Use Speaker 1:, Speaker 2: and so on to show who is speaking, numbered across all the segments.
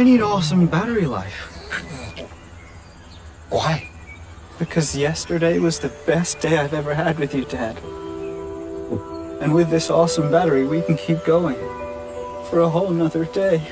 Speaker 1: I need awesome battery life.
Speaker 2: Why?
Speaker 1: Because yesterday was the best day I've ever had with you, Dad. And with this awesome battery, we can keep going for a whole nother day.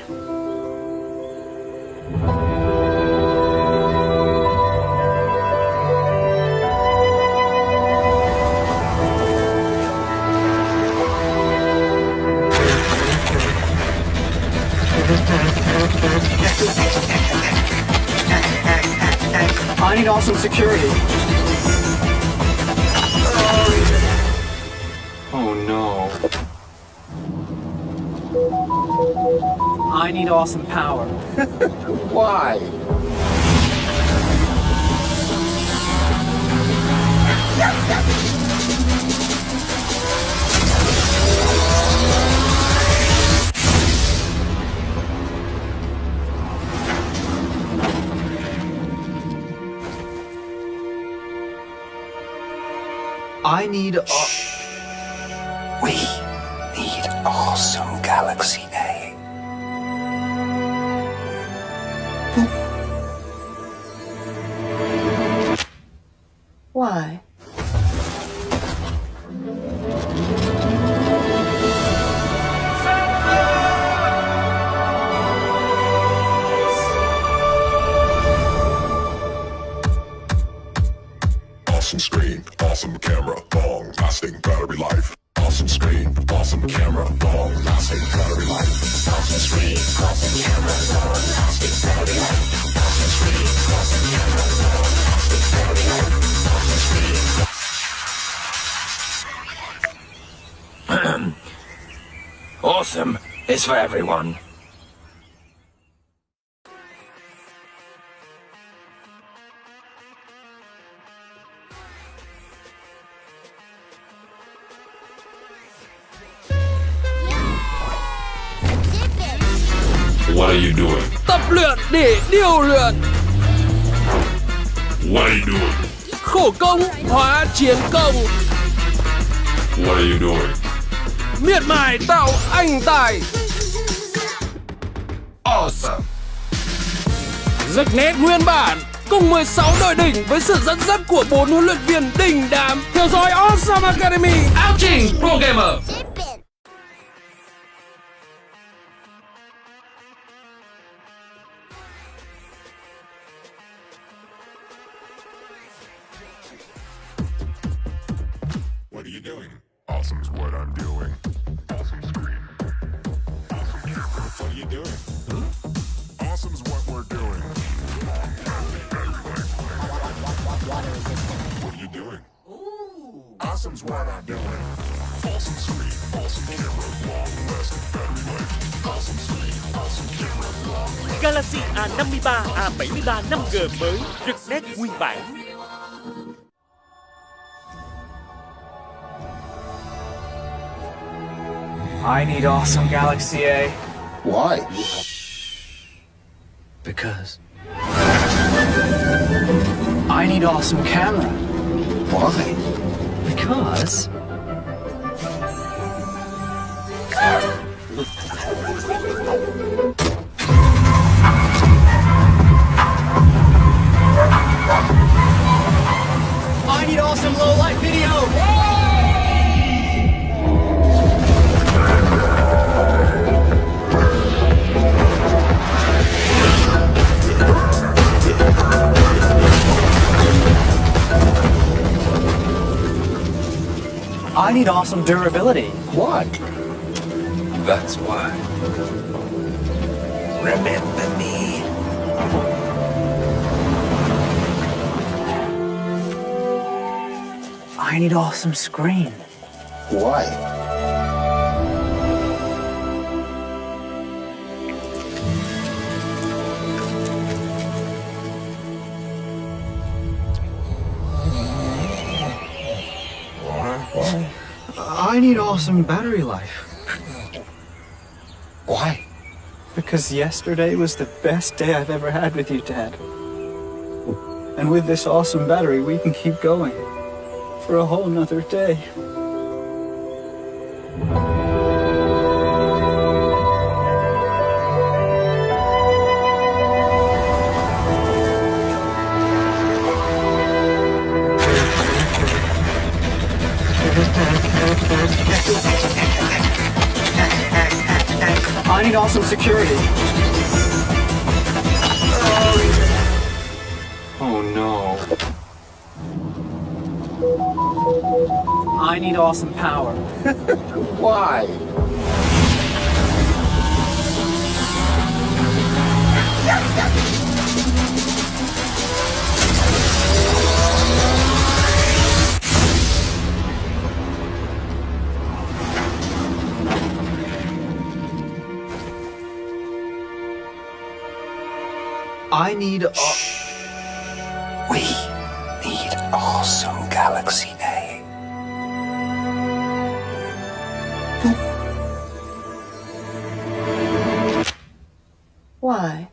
Speaker 1: I need awesome security.
Speaker 2: Oh no.
Speaker 1: I need awesome power.
Speaker 2: Why?
Speaker 1: I need
Speaker 2: We need awesome Galaxy A.
Speaker 3: Why?
Speaker 4: Awesome screen, awesome camera, long-lasting battery life. Awesome screen, awesome camera, long-lasting battery life. Awesome screen, awesome camera, long-lasting battery life. Awesome screen, awesome camera, long-lasting battery life. Awesome screen.
Speaker 5: Awesome is for everyone.
Speaker 4: What are you doing?
Speaker 6: Tập luyện để điều luyện.
Speaker 4: What are you doing?
Speaker 6: Khổ công hóa chiến công.
Speaker 4: What are you doing?
Speaker 6: Miệt mài tạo anh tài.
Speaker 5: Awesome.
Speaker 6: Rực nét nguyên bản cùng 16 đội đỉnh với sự dẫn dắt của 4 huấn luyện viên đỉnh đám. Theo dõi Awesome Academy.
Speaker 5: Áo trình Pro Gamer.
Speaker 4: What are you doing? Awesome's what I'm doing. Awesome screen. Awesome camera. What are you doing? Awesome's what we're doing. What are you doing? Awesome's what I'm doing. Awesome screen. Awesome camera. Long-lasting battery life. Awesome screen. Awesome camera. Long-lasting.
Speaker 7: Galaxy A53, A73 5G mới, rực nét nguyên bản.
Speaker 1: I need awesome Galaxy A.
Speaker 2: Why?
Speaker 1: Because I need awesome camera.
Speaker 2: Why?
Speaker 1: Because I need awesome low light video. I need awesome durability.
Speaker 2: Why?
Speaker 5: That's why. Remember me.
Speaker 1: I need awesome screen.
Speaker 2: Why?
Speaker 1: I need awesome battery life.
Speaker 2: Why?
Speaker 1: Because yesterday was the best day I've ever had with you, Dad. And with this awesome battery, we can keep going for a whole nother day. need awesome security. Oh no. I need awesome power.
Speaker 2: Why?
Speaker 1: I need
Speaker 2: We need awesome Galaxy A.
Speaker 3: Why?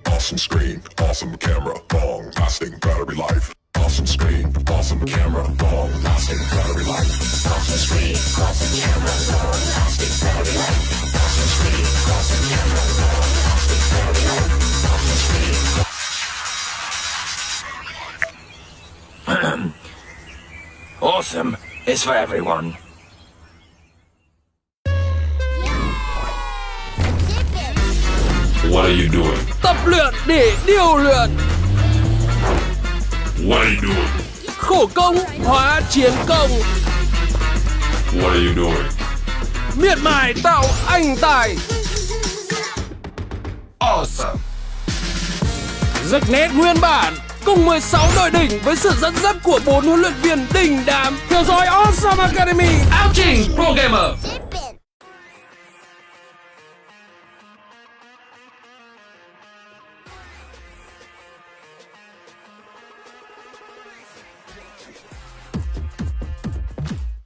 Speaker 4: Awesome screen, awesome camera, long lasting battery life. Awesome screen, awesome camera, long lasting battery life. Awesome screen, awesome camera, long lasting battery life. Awesome screen, awesome camera, long lasting battery life. Awesome screen.
Speaker 5: Awesome is for everyone.
Speaker 4: What are you doing?
Speaker 6: Tập luyện để điều luyện.
Speaker 4: What are you doing?
Speaker 6: Khổ công hóa chiến công.
Speaker 4: What are you doing?
Speaker 6: Miệt mài tạo anh tài.
Speaker 5: Awesome.
Speaker 6: Rực nét nguyên bản cùng 16 đội đỉnh với sự dẫn dắt của 4 huấn luyện viên đình đám. Theo dõi Awesome Academy.
Speaker 5: Ouching Pro Gamer.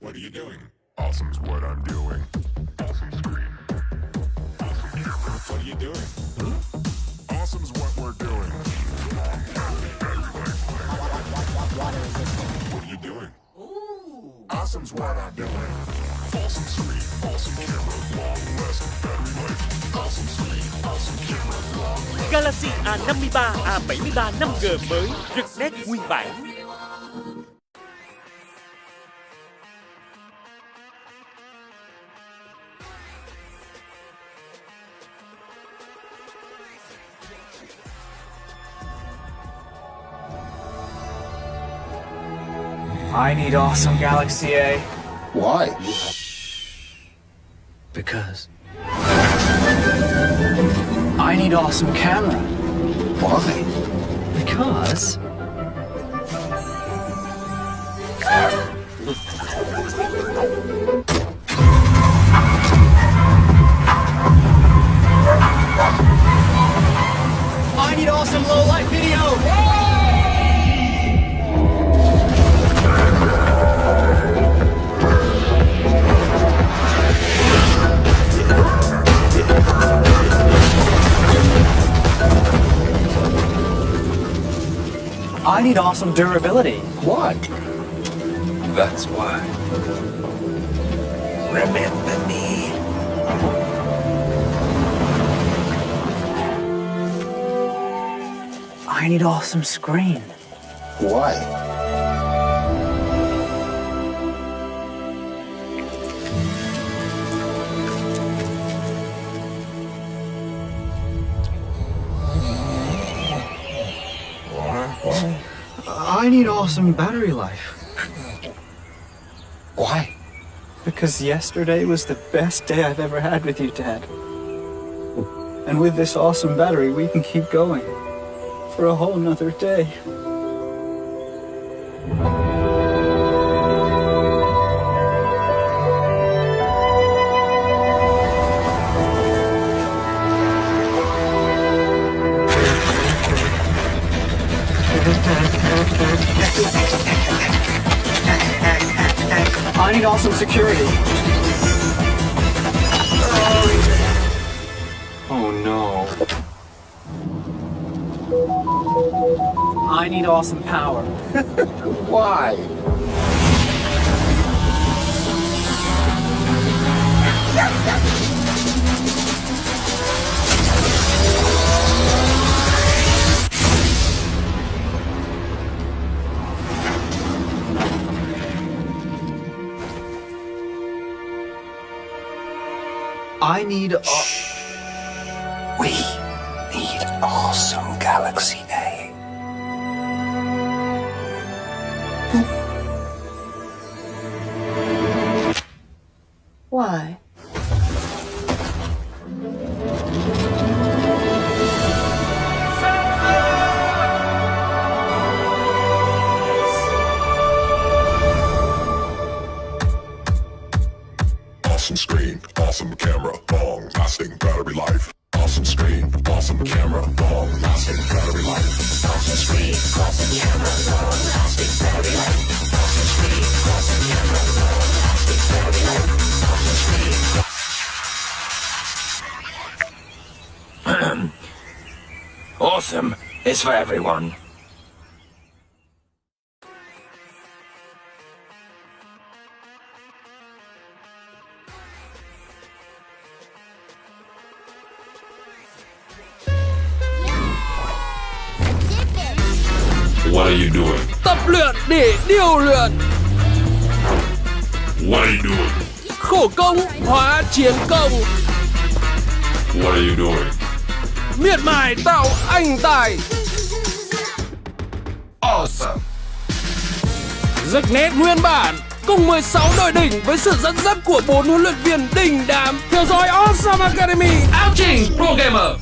Speaker 4: What are you doing? Awesome's what I'm doing. Awesome screen. Awesome camera. What are you doing? Awesome's what we're doing. What are you doing? Awesome's what I'm doing. Awesome screen. Awesome camera. Long lasting battery life. Awesome screen. Awesome camera. Long lasting.
Speaker 7: Galaxy A53, A73 5G mới, rực nét nguyên bản.
Speaker 1: I need awesome Galaxy A.
Speaker 2: Why?
Speaker 1: Because I need awesome camera.
Speaker 2: Why?
Speaker 1: Because I need awesome low light video. I need awesome durability.
Speaker 2: Why?
Speaker 5: That's why. Remember me.
Speaker 1: I need awesome screen.
Speaker 2: Why?
Speaker 1: I need awesome battery life.
Speaker 2: Why?
Speaker 1: Because yesterday was the best day I've ever had with you, Dad. And with this awesome battery, we can keep going for a whole nother day. I need awesome security. Oh no. I need awesome power.
Speaker 2: Why?
Speaker 1: I need...
Speaker 2: We need awesome Galaxy A.
Speaker 3: Why?
Speaker 4: Awesome screen, awesome camera, long lasting battery life. Awesome screen, awesome camera, long lasting battery life. Awesome screen, awesome camera, long lasting battery life. Awesome screen, awesome camera, long lasting battery life. Awesome screen.
Speaker 5: Awesome is for everyone.
Speaker 4: What are you doing?
Speaker 6: Tập luyện để điều luyện.
Speaker 4: What are you doing?
Speaker 6: Khổ công hóa chiến công.
Speaker 4: What are you doing?
Speaker 6: Miệt mài tạo anh tài.
Speaker 5: Awesome.
Speaker 6: Rực nét nguyên bản cùng 16 đội đỉnh với sự dẫn dắt của 4 huấn luyện viên đỉnh đám. Theo dõi Awesome Academy.
Speaker 5: Ouching Pro Gamer.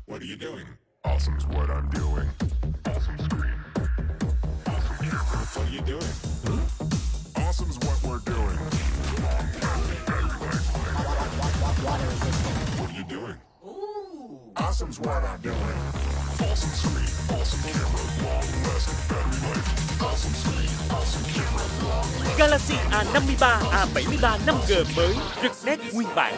Speaker 4: What are you doing? Awesome's what I'm doing. Awesome screen. Awesome camera. What are you doing? Awesome's what we're doing. What are you doing? Awesome's what I'm doing. Awesome screen. Awesome camera. Long lasting battery life. Awesome screen. Awesome camera. Long lasting.
Speaker 7: Galaxy A53, A73 5G mới, rực nét nguyên bản.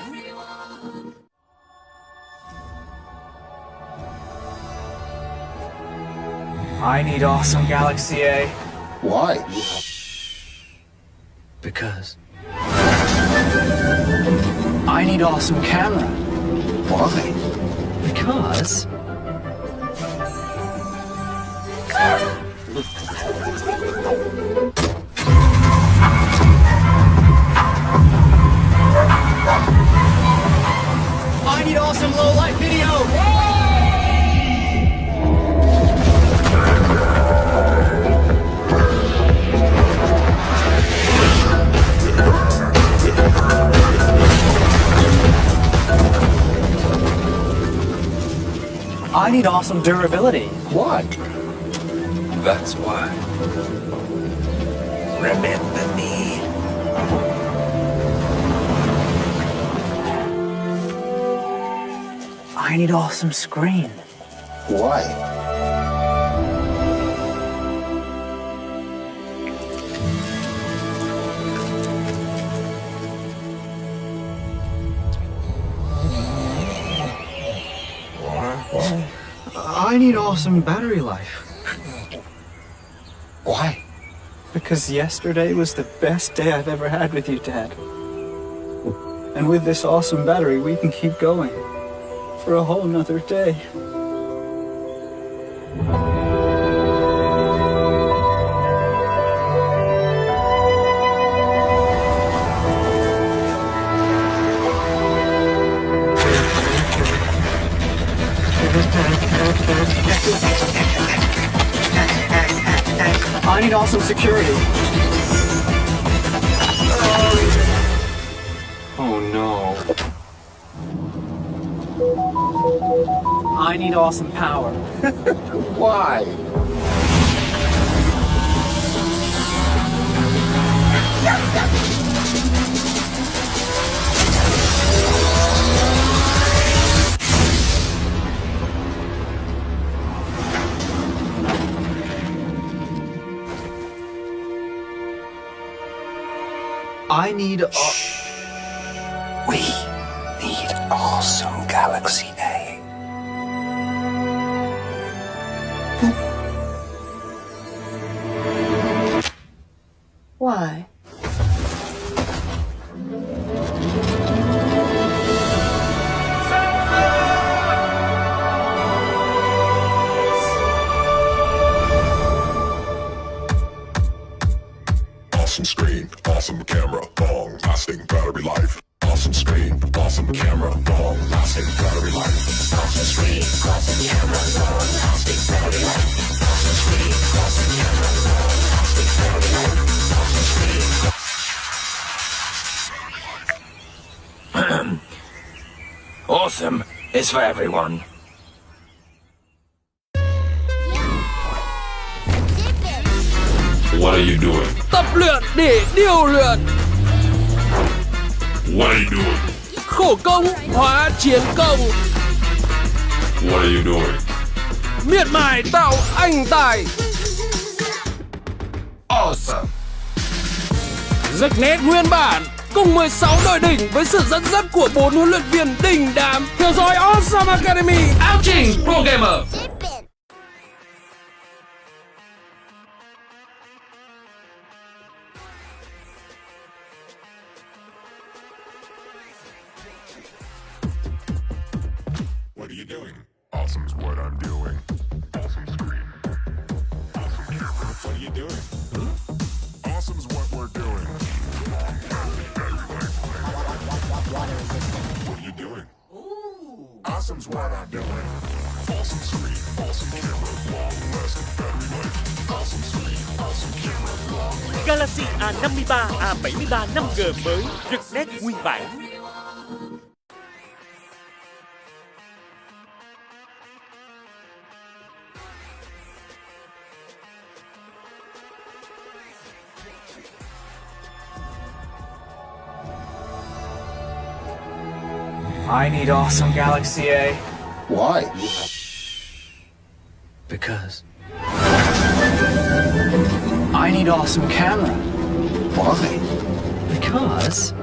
Speaker 1: I need awesome Galaxy A.
Speaker 2: Why?
Speaker 1: Because... I need awesome camera.
Speaker 2: Why?
Speaker 1: Because... I need awesome low light video. I need awesome durability.
Speaker 2: Why?
Speaker 5: That's why. Remember me.
Speaker 1: I need awesome screen.
Speaker 2: Why?
Speaker 1: I need awesome battery life.
Speaker 2: Why?
Speaker 1: Because yesterday was the best day I've ever had with you, Dad. And with this awesome battery, we can keep going for a whole nother day. I need awesome security. Oh no. I need awesome power.
Speaker 2: Why?
Speaker 1: I need
Speaker 2: We need awesome Galaxy A.
Speaker 3: Why?
Speaker 4: awesome screen, awesome camera, long lasting battery life. Awesome screen, awesome camera, long lasting battery life. Awesome screen, awesome camera, long lasting battery life. Awesome screen, awesome camera, long lasting battery life. Awesome screen.
Speaker 5: Awesome is for everyone.
Speaker 4: What are you doing?
Speaker 6: Tập luyện để điều luyện.
Speaker 4: What are you doing?
Speaker 6: Khổ công hóa chiến công.
Speaker 4: What are you doing?
Speaker 6: Miệt mài tạo anh tài.
Speaker 5: Awesome.
Speaker 6: Giấc nét nguyên bản cùng 16 đội đỉnh với sự dẫn dắt của 4 huấn luyện viên đình đám. Theo dõi Awesome Academy.
Speaker 5: Ouching Pro Gamer.
Speaker 4: What are you doing? Awesome's what I'm doing. Awesome screen. Awesome camera. What are you doing? Awesome's what we're doing. What are you doing? Awesome's what I'm doing. Awesome screen. Awesome camera. Long lasting battery life. Awesome screen. Awesome camera. Long lasting.
Speaker 7: Galaxy A53, A73 5G mới, rực nét nguyên bản.
Speaker 1: I need awesome Galaxy A.
Speaker 2: Why?
Speaker 1: Because I need awesome camera.
Speaker 2: Why?
Speaker 1: Because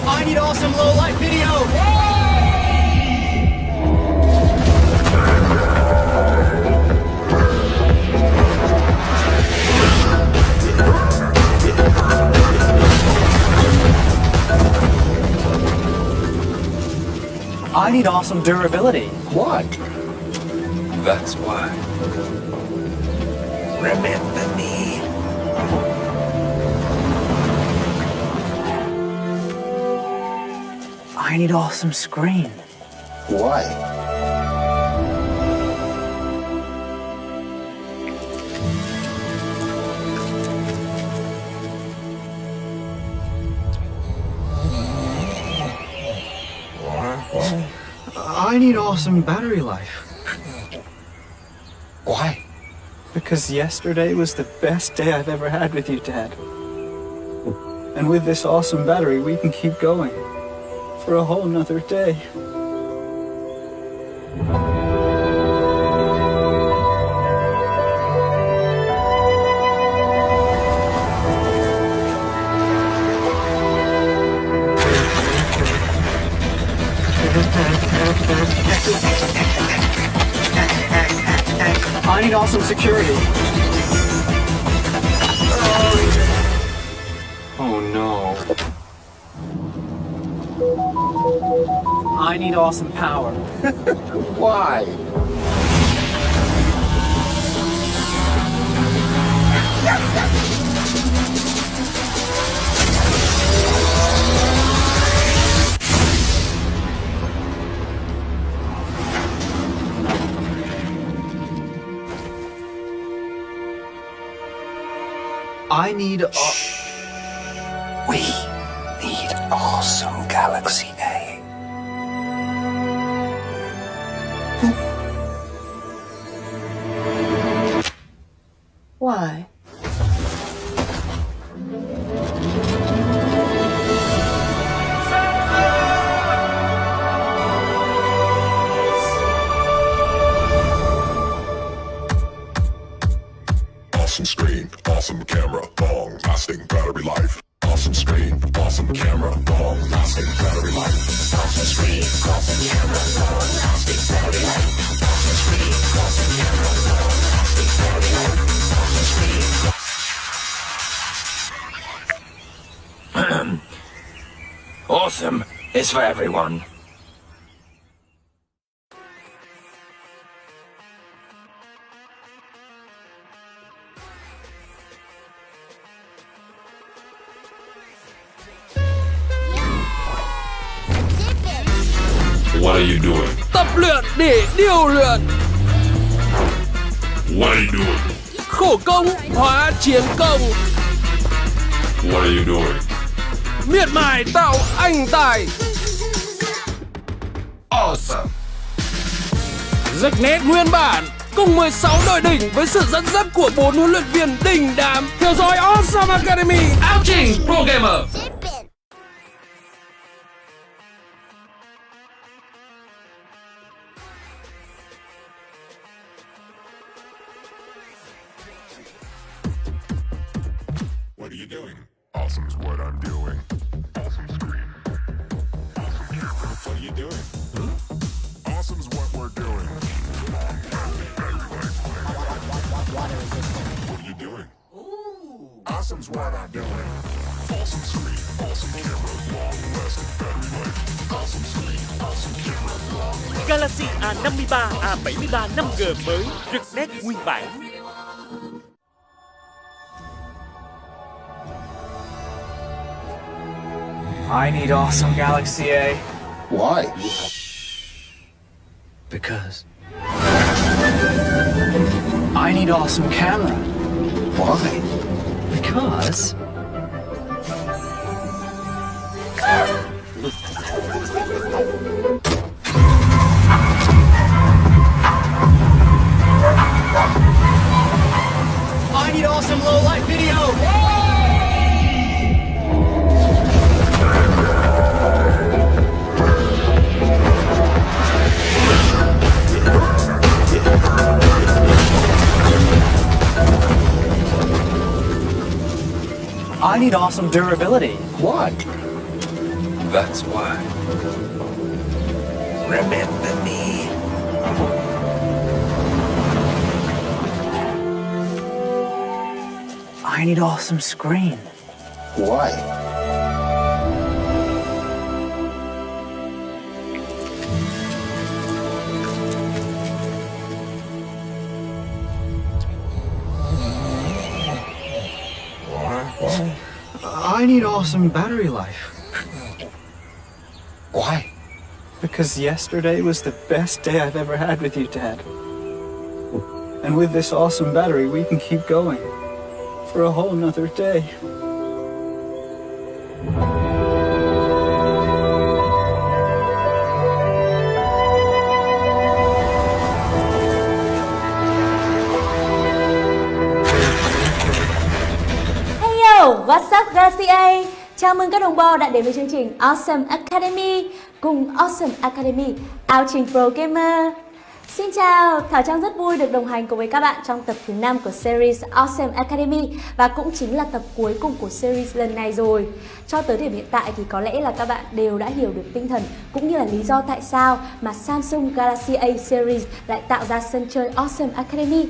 Speaker 1: I need awesome low light video. I need awesome durability.
Speaker 2: Why?
Speaker 5: That's why.
Speaker 2: Remember me.
Speaker 1: I need awesome screen.
Speaker 2: Why?
Speaker 1: I need awesome battery life.
Speaker 2: Why?
Speaker 1: Because yesterday was the best day I've ever had with you, Dad. And with this awesome battery, we can keep going for a whole nother day. I need awesome security. Oh no. I need awesome power.
Speaker 2: Why?
Speaker 1: I need
Speaker 2: We need awesome Galaxy A.
Speaker 3: Why?
Speaker 4: Awesome screen, awesome camera, long lasting battery life. Awesome screen, awesome camera, long lasting battery life. Awesome screen, awesome camera, long lasting battery life. Awesome screen, awesome camera, long lasting battery life. Awesome screen.
Speaker 5: Awesome is for everyone.
Speaker 4: What are you doing?
Speaker 6: Tập luyện để điều luyện.
Speaker 4: What are you doing?
Speaker 6: Khổ công hóa chiến công.
Speaker 4: What are you doing?
Speaker 6: Miệt mài tạo anh tài.
Speaker 5: Awesome.
Speaker 6: Rực nét nguyên bản cùng 16 đội đỉnh với sự dẫn dắt của 4 huấn luyện viên đình đám. Theo dõi Awesome Academy.
Speaker 5: Áo trình Pro Gamer.
Speaker 4: What are you doing? Awesome's what I'm doing. Awesome screen. Awesome camera. What are you doing? Awesome's what we're doing. What are you doing? Awesome's what I'm doing. Awesome screen. Awesome camera. Long-lasting battery life. Awesome screen. Awesome camera. Long-lasting.
Speaker 7: Galaxy A53, A73 5G mới, rực nét nguyên bản.
Speaker 1: I need awesome Galaxy A.
Speaker 2: Why?
Speaker 1: Because I need awesome camera.
Speaker 2: Why?
Speaker 1: Because I need awesome low light video. I need awesome durability.
Speaker 2: Why?
Speaker 5: That's why.
Speaker 2: Remember me.
Speaker 1: I need awesome screen.
Speaker 2: Why?
Speaker 1: I need awesome battery life.
Speaker 2: Why?
Speaker 1: Because yesterday was the best day I've ever had with you, Dad. And with this awesome battery, we can keep going for a whole nother day.
Speaker 3: Hello, what's up Galaxy A? Chào mừng các đồng bào đã đến với chương trình Awesome Academy cùng Awesome Academy, áo trình Pro Gamer. Xin chào, Thảo Trang rất vui được đồng hành cùng với các bạn trong tập thứ 5 của series Awesome Academy và cũng chính là tập cuối cùng của series lần này rồi. Cho tới điểm hiện tại thì có lẽ là các bạn đều đã hiểu được tinh thần cũng như là lý do tại sao mà Samsung Galaxy A series lại tạo ra sân chơi Awesome Academy.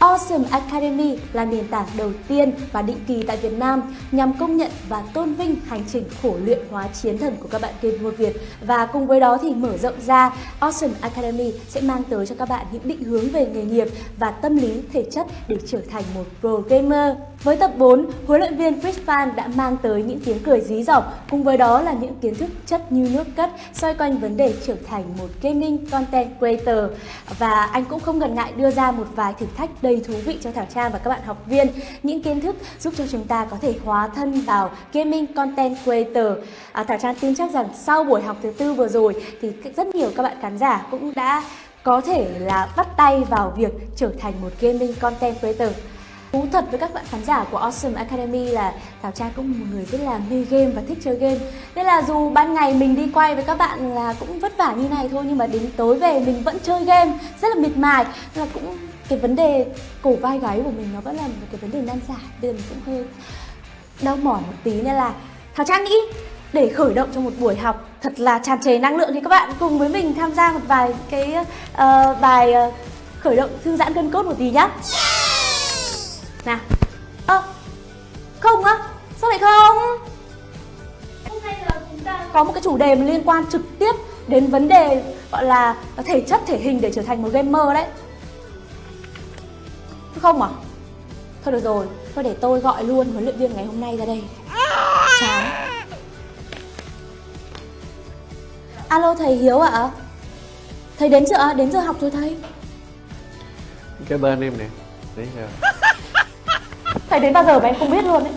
Speaker 3: Awesome Academy là nền tảng đầu tiên và định kỳ tại Việt Nam nhằm công nhận và tôn vinh hành trình khổ luyện hóa chiến thần của các bạn gamer Việt. Và cùng với đó thì mở rộng ra, Awesome Academy sẽ mang tới cho các bạn những định hướng về nghề nghiệp và tâm lý thể chất để trở thành một pro gamer. Với tập 4, huấn luyện viên Chris Phan đã mang tới những tiếng cười dí dỏm, cùng với đó là những kiến thức chất như nước cất xoay quanh vấn đề trở thành một gaming content creator. Và anh cũng không ngần ngại đưa ra một vài thử thách đầy thú vị cho Thảo Trang và các bạn học viên, những kiến thức giúp cho chúng ta có thể hóa thân vào gaming content creator. Thảo Trang tin chắc rằng sau buổi học thứ 4 vừa rồi thì rất nhiều các bạn khán giả cũng đã có thể là bắt tay vào việc trở thành một gaming content creator. Thú thật với các bạn khán giả của Awesome Academy là Thảo Trang cũng là một người rất là mê game và thích chơi game. Nên là dù ban ngày mình đi quay với các bạn là cũng vất vả như này thôi, nhưng mà đến tối về mình vẫn chơi game rất là miệt mài. Nên là cũng cái vấn đề cổ vai gáy của mình nó vẫn là một cái vấn đề nan giải. Bây giờ mình cũng hơi đau mỏi một tí, nên là Thảo Trang nghĩ để khởi động cho một buổi học thật là tràn trề năng lượng thì các bạn cùng với mình tham gia một vài cái bài khởi động thư giãn gân cốt một tí nhá. Nào. Không á? Sao lại không? Hôm nay là chúng ta có một cái chủ đề mà liên quan trực tiếp đến vấn đề gọi là thể chất, thể hình để trở thành một gamer đấy. Không à? Thôi được rồi, thôi để tôi gọi luôn huấn luyện viên ngày hôm nay ra đây. Chán. Alo thầy Hiếu ạ? Thầy đến chưa? Đến giờ học rồi thầy.
Speaker 6: Cái tên em nè. Để giờ.
Speaker 3: Thầy đến bao giờ mà em không biết luôn đấy.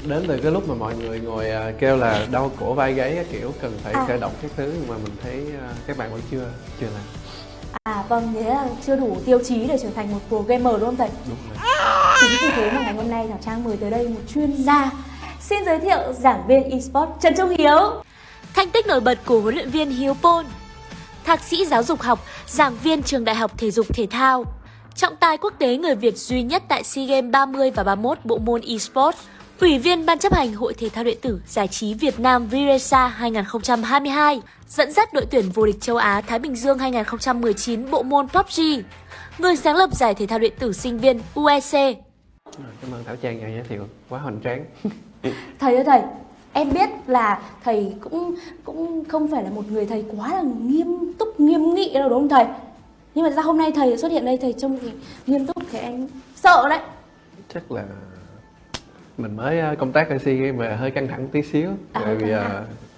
Speaker 6: Đến từ cái lúc mà mọi người ngồi kêu là đau cổ vai gáy các kiểu cần phải khởi động các thứ, nhưng mà mình thấy các bạn vẫn chưa làm.
Speaker 3: Vâng, thế là chưa đủ tiêu chí để trở thành một pro gamer đúng không thầy?
Speaker 6: Đúng rồi.
Speaker 3: Chính vì thế mà ngày hôm nay Thảo Trang mời tới đây một chuyên gia. Xin giới thiệu giảng viên eSports Trần Trung Hiếu. Thành tích nổi bật của huấn luyện viên Hiếu Pôn, thạc sĩ giáo dục học, giảng viên trường Đại học Thể dục Thể thao, trọng tài quốc tế người Việt duy nhất tại SEA Games 30 và 31 bộ môn eSports, Ủy viên Ban chấp hành Hội Thể thao điện tử Giải trí Việt Nam VRESA 2022, dẫn dắt đội tuyển vô địch châu Á Thái Bình Dương 2019 bộ môn PUBG, người sáng lập giải thể thao điện tử sinh viên UEC.
Speaker 6: Cảm ơn Thảo Trang giới thiệu quá hoành tráng.
Speaker 3: Thầy ơi thầy, em biết là thầy cũng không phải là một người thầy quá là nghiêm túc, nghiêm nghị đâu đúng không thầy? Nhưng mà ra hôm nay thầy xuất hiện đây, thầy trông thì nghiêm túc thì em sợ đấy.
Speaker 6: Chắc là mình mới công tác ở SEA Games mà hơi căng thẳng tí xíu. Tại vì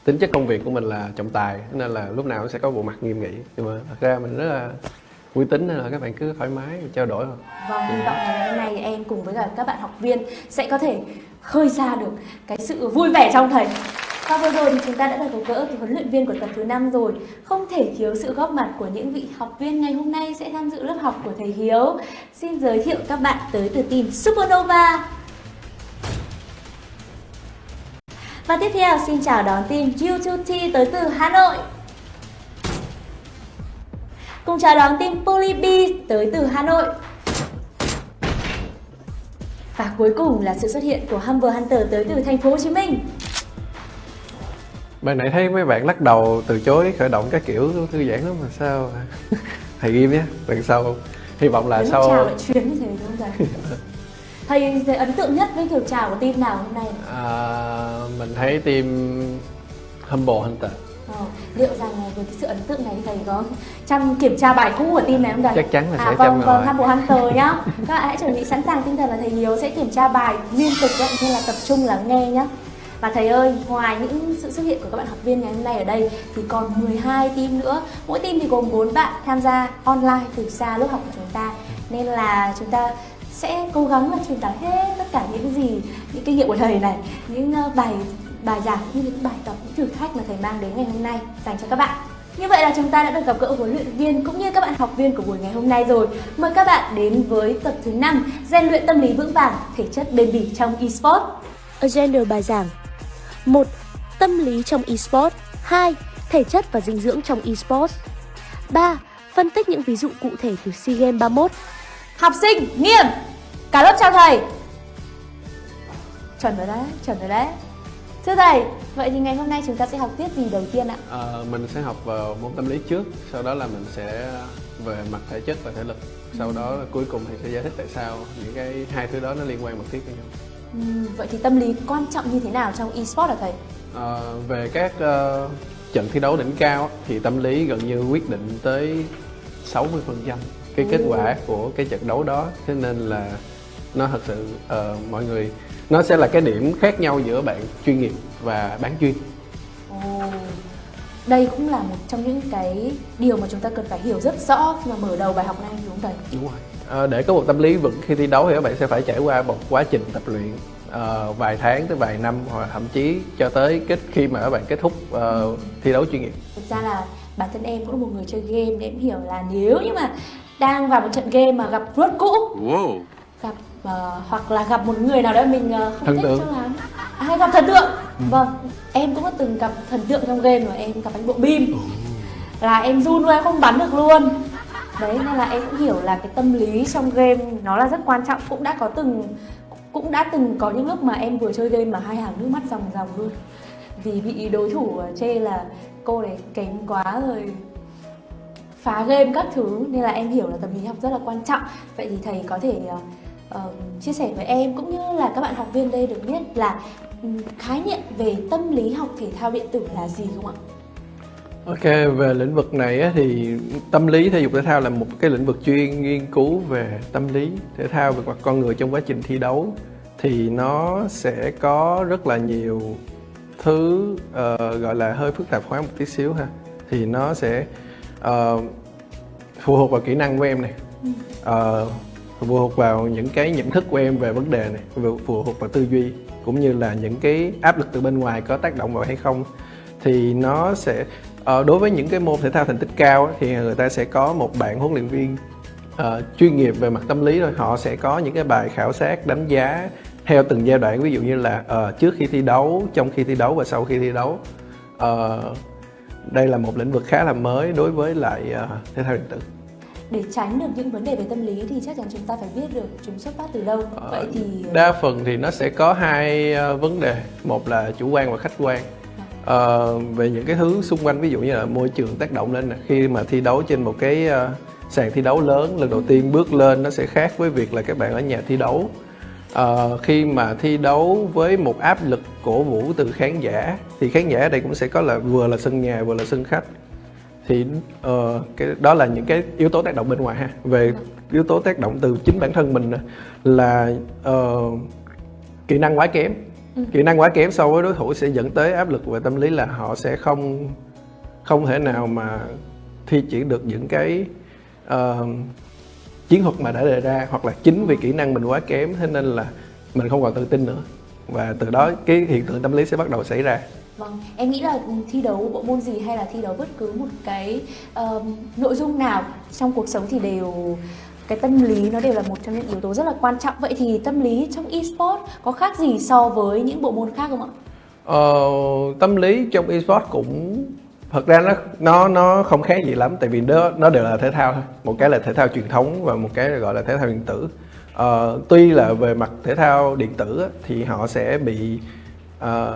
Speaker 6: tính chất công việc của mình là trọng tài, nên là lúc nào cũng sẽ có bộ mặt nghiêm nghị. Nhưng mà thật ra mình rất là uy tín, nên là các bạn cứ thoải mái trao đổi thôi.
Speaker 3: Vâng, hy vọng là ngày hôm nay em cùng với cả các bạn học viên sẽ có thể khơi ra được cái sự vui vẻ trong thầy. Và vừa rồi thì chúng ta đã được gặp gỡ huấn luyện viên của tập thứ 5 rồi. Không thể thiếu sự góp mặt của những vị học viên ngày hôm nay sẽ tham dự lớp học của thầy Hiếu. Xin giới thiệu các bạn tới từ team Supernova. Và tiếp theo xin chào đón team U2T tới từ Hà Nội. Cùng chào đón team Polybees tới từ Hà Nội. Và cuối cùng là sự xuất hiện của Humble Hunter tới từ thành phố Hồ Chí Minh.
Speaker 6: Ban nãy thấy mấy bạn lắc đầu từ chối khởi động các kiểu thư giãn lắm mà sao thầy ghim nhé, lần sau hy vọng là sau
Speaker 3: chào lại chuyến như thế đúng không thầy? Thầy ấn tượng nhất với kiểu chào của team nào hôm nay?
Speaker 6: Mình thấy team Humble Hunter.
Speaker 3: Liệu rằng với cái sự ấn tượng này thầy có chăm kiểm tra bài cũ của team này không thầy?
Speaker 6: Chắc chắn là sẽ
Speaker 3: vâng,
Speaker 6: chăm rồi.
Speaker 3: Humble Hunter nhá. Các bạn hãy chuẩn bị sẵn sàng tinh thần là thầy Hiếu sẽ kiểm tra bài liên tục đấy, nên là tập trung lắng nghe nhá. Và thầy ơi, ngoài những sự xuất hiện của các bạn học viên ngày hôm nay ở đây thì còn 12 team nữa. Mỗi team thì gồm 4 bạn tham gia online từ xa lớp học của chúng ta. Nên là chúng ta sẽ cố gắng là truyền tải hết tất cả những gì, những kinh nghiệm của thầy này, những bài giảng cũng như những bài tập, những thử thách mà thầy mang đến ngày hôm nay dành cho các bạn. Như vậy là chúng ta đã được gặp gỡ huấn luyện viên cũng như các bạn học viên của buổi ngày hôm nay rồi. Mời các bạn đến với tập thứ 5, rèn luyện tâm lý vững vàng, thể chất bền bỉ trong eSports. Agenda bài giảng: 1. Tâm lý trong eSports. 2. Thể chất và dinh dưỡng trong eSports. 3. Phân tích những ví dụ cụ thể từ SEA Games 31. Học sinh nghiêm! Cả lớp chào thầy! Chuẩn rồi đấy, chuẩn rồi đấy. Thưa thầy, vậy thì ngày hôm nay chúng ta sẽ học tiết gì đầu tiên ạ?
Speaker 6: Mình sẽ học vào môn tâm lý trước, sau đó là mình sẽ về mặt thể chất và thể lực. Sau đó cuối cùng thì sẽ giải thích tại sao những cái hai thứ đó nó liên quan mật thiết với nhau.
Speaker 3: Vậy thì tâm lý quan trọng như thế nào trong eSports hả thầy?
Speaker 6: Về các trận thi đấu đỉnh cao thì tâm lý gần như quyết định tới 60% cái kết quả của cái trận đấu đó. Thế nên là nó thật sự mọi người, nó sẽ là cái điểm khác nhau giữa bạn chuyên nghiệp và bán chuyên.
Speaker 3: Đây cũng là một trong những cái điều mà chúng ta cần phải hiểu rất rõ khi mà mở đầu bài học này đúng không thầy?
Speaker 6: Đúng rồi. Để có một tâm lý vững khi thi đấu thì các bạn sẽ phải trải qua một quá trình tập luyện vài tháng tới vài năm, hoặc thậm chí cho tới khi mà các bạn kết thúc thi đấu chuyên nghiệp.
Speaker 3: Thực ra là bản thân em cũng là một người chơi game, để em hiểu là nếu như mà đang vào một trận game mà gặp rốt cũ, gặp hoặc là gặp một người nào đó mình không
Speaker 6: thần
Speaker 3: thích
Speaker 6: tượng
Speaker 3: cho lắm, hay gặp thần tượng. Vâng, em cũng đã từng gặp thần tượng trong game rồi, em gặp anh Bộ Bim là em run luôn, em không bắn được luôn. Đấy, nên là em cũng hiểu là cái tâm lý trong game nó là rất quan trọng. Cũng đã từng có những lúc mà em vừa chơi game mà hai hàng nước mắt ròng ròng luôn, vì bị đối thủ chê là cô này kém quá rồi phá game các thứ. Nên là em hiểu là tâm lý học rất là quan trọng. Vậy thì thầy có thể chia sẻ với em cũng như là các bạn học viên đây được biết là khái niệm về tâm lý học thể thao điện tử là gì không ạ?
Speaker 6: Ok, về lĩnh vực này á, thì tâm lý thể dục thể thao là một cái lĩnh vực chuyên nghiên cứu về tâm lý thể thao, về mặt con người trong quá trình thi đấu. Thì nó sẽ có rất là nhiều thứ gọi là hơi phức tạp hóa một tí xíu ha. Thì nó sẽ phụ thuộc vào kỹ năng của em này, phụ thuộc vào những cái nhận thức của em về vấn đề này, phụ thuộc vào tư duy, cũng như là những cái áp lực từ bên ngoài có tác động vào hay không. Thì nó sẽ đối với những cái môn thể thao thành tích cao thì người ta sẽ có một bạn huấn luyện viên chuyên nghiệp về mặt tâm lý rồi. Họ sẽ có những cái bài khảo sát đánh giá theo từng giai đoạn, ví dụ như là trước khi thi đấu, trong khi thi đấu và sau khi thi đấu. Đây là một lĩnh vực khá là mới đối với lại thể thao điện tử.
Speaker 3: Để tránh được những vấn đề về tâm lý thì chắc chắn chúng ta phải biết được chúng xuất phát từ đâu. Vậy thì
Speaker 6: đa phần thì nó sẽ có hai vấn đề, một là chủ quan và khách quan. Về những cái thứ xung quanh, ví dụ như là môi trường tác động lên. Khi mà thi đấu trên một cái sàn thi đấu lớn, lần đầu tiên bước lên nó sẽ khác với việc là các bạn ở nhà thi đấu. Khi mà thi đấu với một áp lực cổ vũ từ khán giả, thì khán giả ở đây cũng sẽ có là vừa là sân nhà vừa là sân khách. Thì đó là những cái yếu tố tác động bên ngoài ha. Về yếu tố tác động từ chính bản thân mình là kỹ năng quá kém. Kỹ năng quá kém so với đối thủ sẽ dẫn tới áp lực về tâm lý, là họ sẽ không thể nào mà thi triển được những cái chiến thuật mà đã đề ra, hoặc là chính vì kỹ năng mình quá kém thế nên là mình không còn tự tin nữa, và từ đó cái hiện tượng tâm lý sẽ bắt đầu xảy ra.
Speaker 3: Vâng, em nghĩ là thi đấu bộ môn gì hay là thi đấu bất cứ một cái nội dung nào trong cuộc sống thì đều cái tâm lý nó đều là một trong những yếu tố rất là quan trọng. Vậy thì tâm lý trong eSport có khác gì so với những bộ môn khác không ạ?
Speaker 6: Tâm lý trong eSport cũng thật ra nó không khác gì lắm, tại vì nó đều là thể thao thôi. Một cái là thể thao truyền thống và một cái là gọi là thể thao điện tử. Tuy là về mặt thể thao điện tử á, thì họ sẽ bị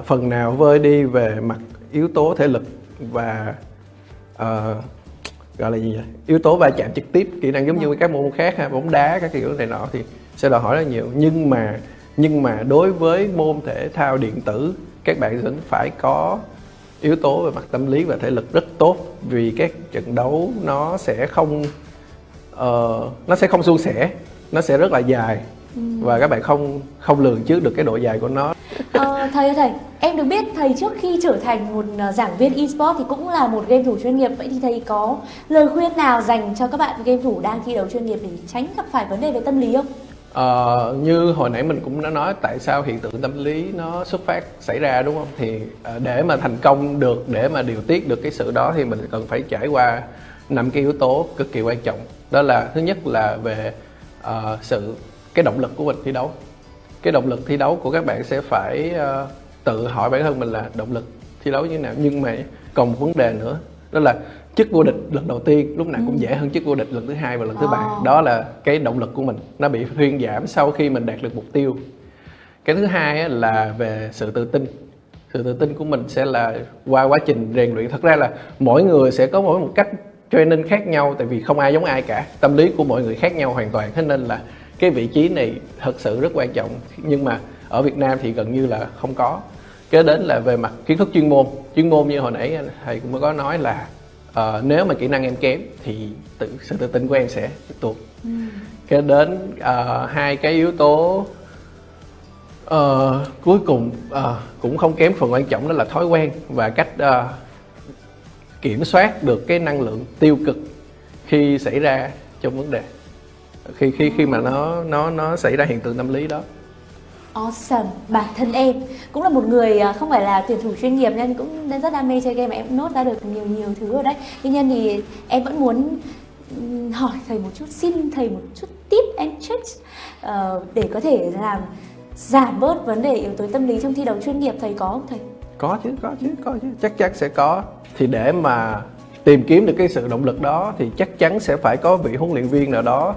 Speaker 6: phần nào vơi đi về mặt yếu tố thể lực và gọi là gì vậy? Yếu tố va chạm trực tiếp, kỹ năng giống như các môn khác ha, bóng đá các kiểu này nọ thì sẽ đòi hỏi rất nhiều. Nhưng mà đối với môn thể thao điện tử, các bạn vẫn phải có yếu tố về mặt tâm lý và thể lực rất tốt, vì các trận đấu nó sẽ không suôn sẻ, nó sẽ rất là dài và các bạn không lường trước được cái độ dài của nó.
Speaker 3: Thầy ơi, em được biết thầy trước khi trở thành một giảng viên eSport thì cũng là một game thủ chuyên nghiệp. Vậy thì thầy có lời khuyên nào dành cho các bạn game thủ đang thi đấu chuyên nghiệp để tránh gặp phải vấn đề về tâm lý không?
Speaker 6: Như hồi nãy mình cũng đã nói tại sao hiện tượng tâm lý nó xảy ra, đúng không? Thì để mà thành công được, để mà điều tiết được cái sự đó thì mình cần phải trải qua 5 cái yếu tố cực kỳ quan trọng. Đó là thứ nhất là về cái động lực của mình thi đấu. Cái động lực thi đấu của các bạn sẽ phải tự hỏi bản thân mình là động lực thi đấu như thế nào. Nhưng mà còn một vấn đề nữa, đó là chức vô địch lần đầu tiên lúc nào cũng dễ hơn chức vô địch lần thứ hai và lần thứ ba. Đó là cái động lực của mình nó bị thuyên giảm sau khi mình đạt được mục tiêu. Cái thứ hai là về sự tự tin. Sự tự tin của mình sẽ là qua quá trình rèn luyện. Thật ra là mỗi người sẽ có mỗi một cách training khác nhau, tại vì không ai giống ai cả. Tâm lý của mọi người khác nhau hoàn toàn, thế nên là cái vị trí này thật sự rất quan trọng. Nhưng mà ở Việt Nam thì gần như là không có. Kế đến là về mặt kiến thức chuyên môn. Chuyên môn như hồi nãy thầy cũng có nói là nếu mà kỹ năng em kém thì sự tự tin của em sẽ tuột. Kế đến hai cái yếu tố cuối cùng cũng không kém phần quan trọng, đó là thói quen và cách kiểm soát được cái năng lượng tiêu cực khi xảy ra trong vấn đề, khi mà nó xảy ra hiện tượng tâm lý đó.
Speaker 3: Awesome, bản thân em cũng là một người không phải là tuyển thủ chuyên nghiệp nên cũng rất đam mê chơi game, em nốt ra được nhiều thứ ở đấy. Tuy nhiên thì em vẫn muốn hỏi thầy một chút, xin thầy một chút tip and tricks để có thể làm giảm bớt vấn đề yếu tố tâm lý trong thi đấu chuyên nghiệp, thầy có không thầy?
Speaker 6: Có chứ, chắc chắn sẽ có. Thì để mà tìm kiếm được cái sự động lực đó thì chắc chắn sẽ phải có vị huấn luyện viên nào đó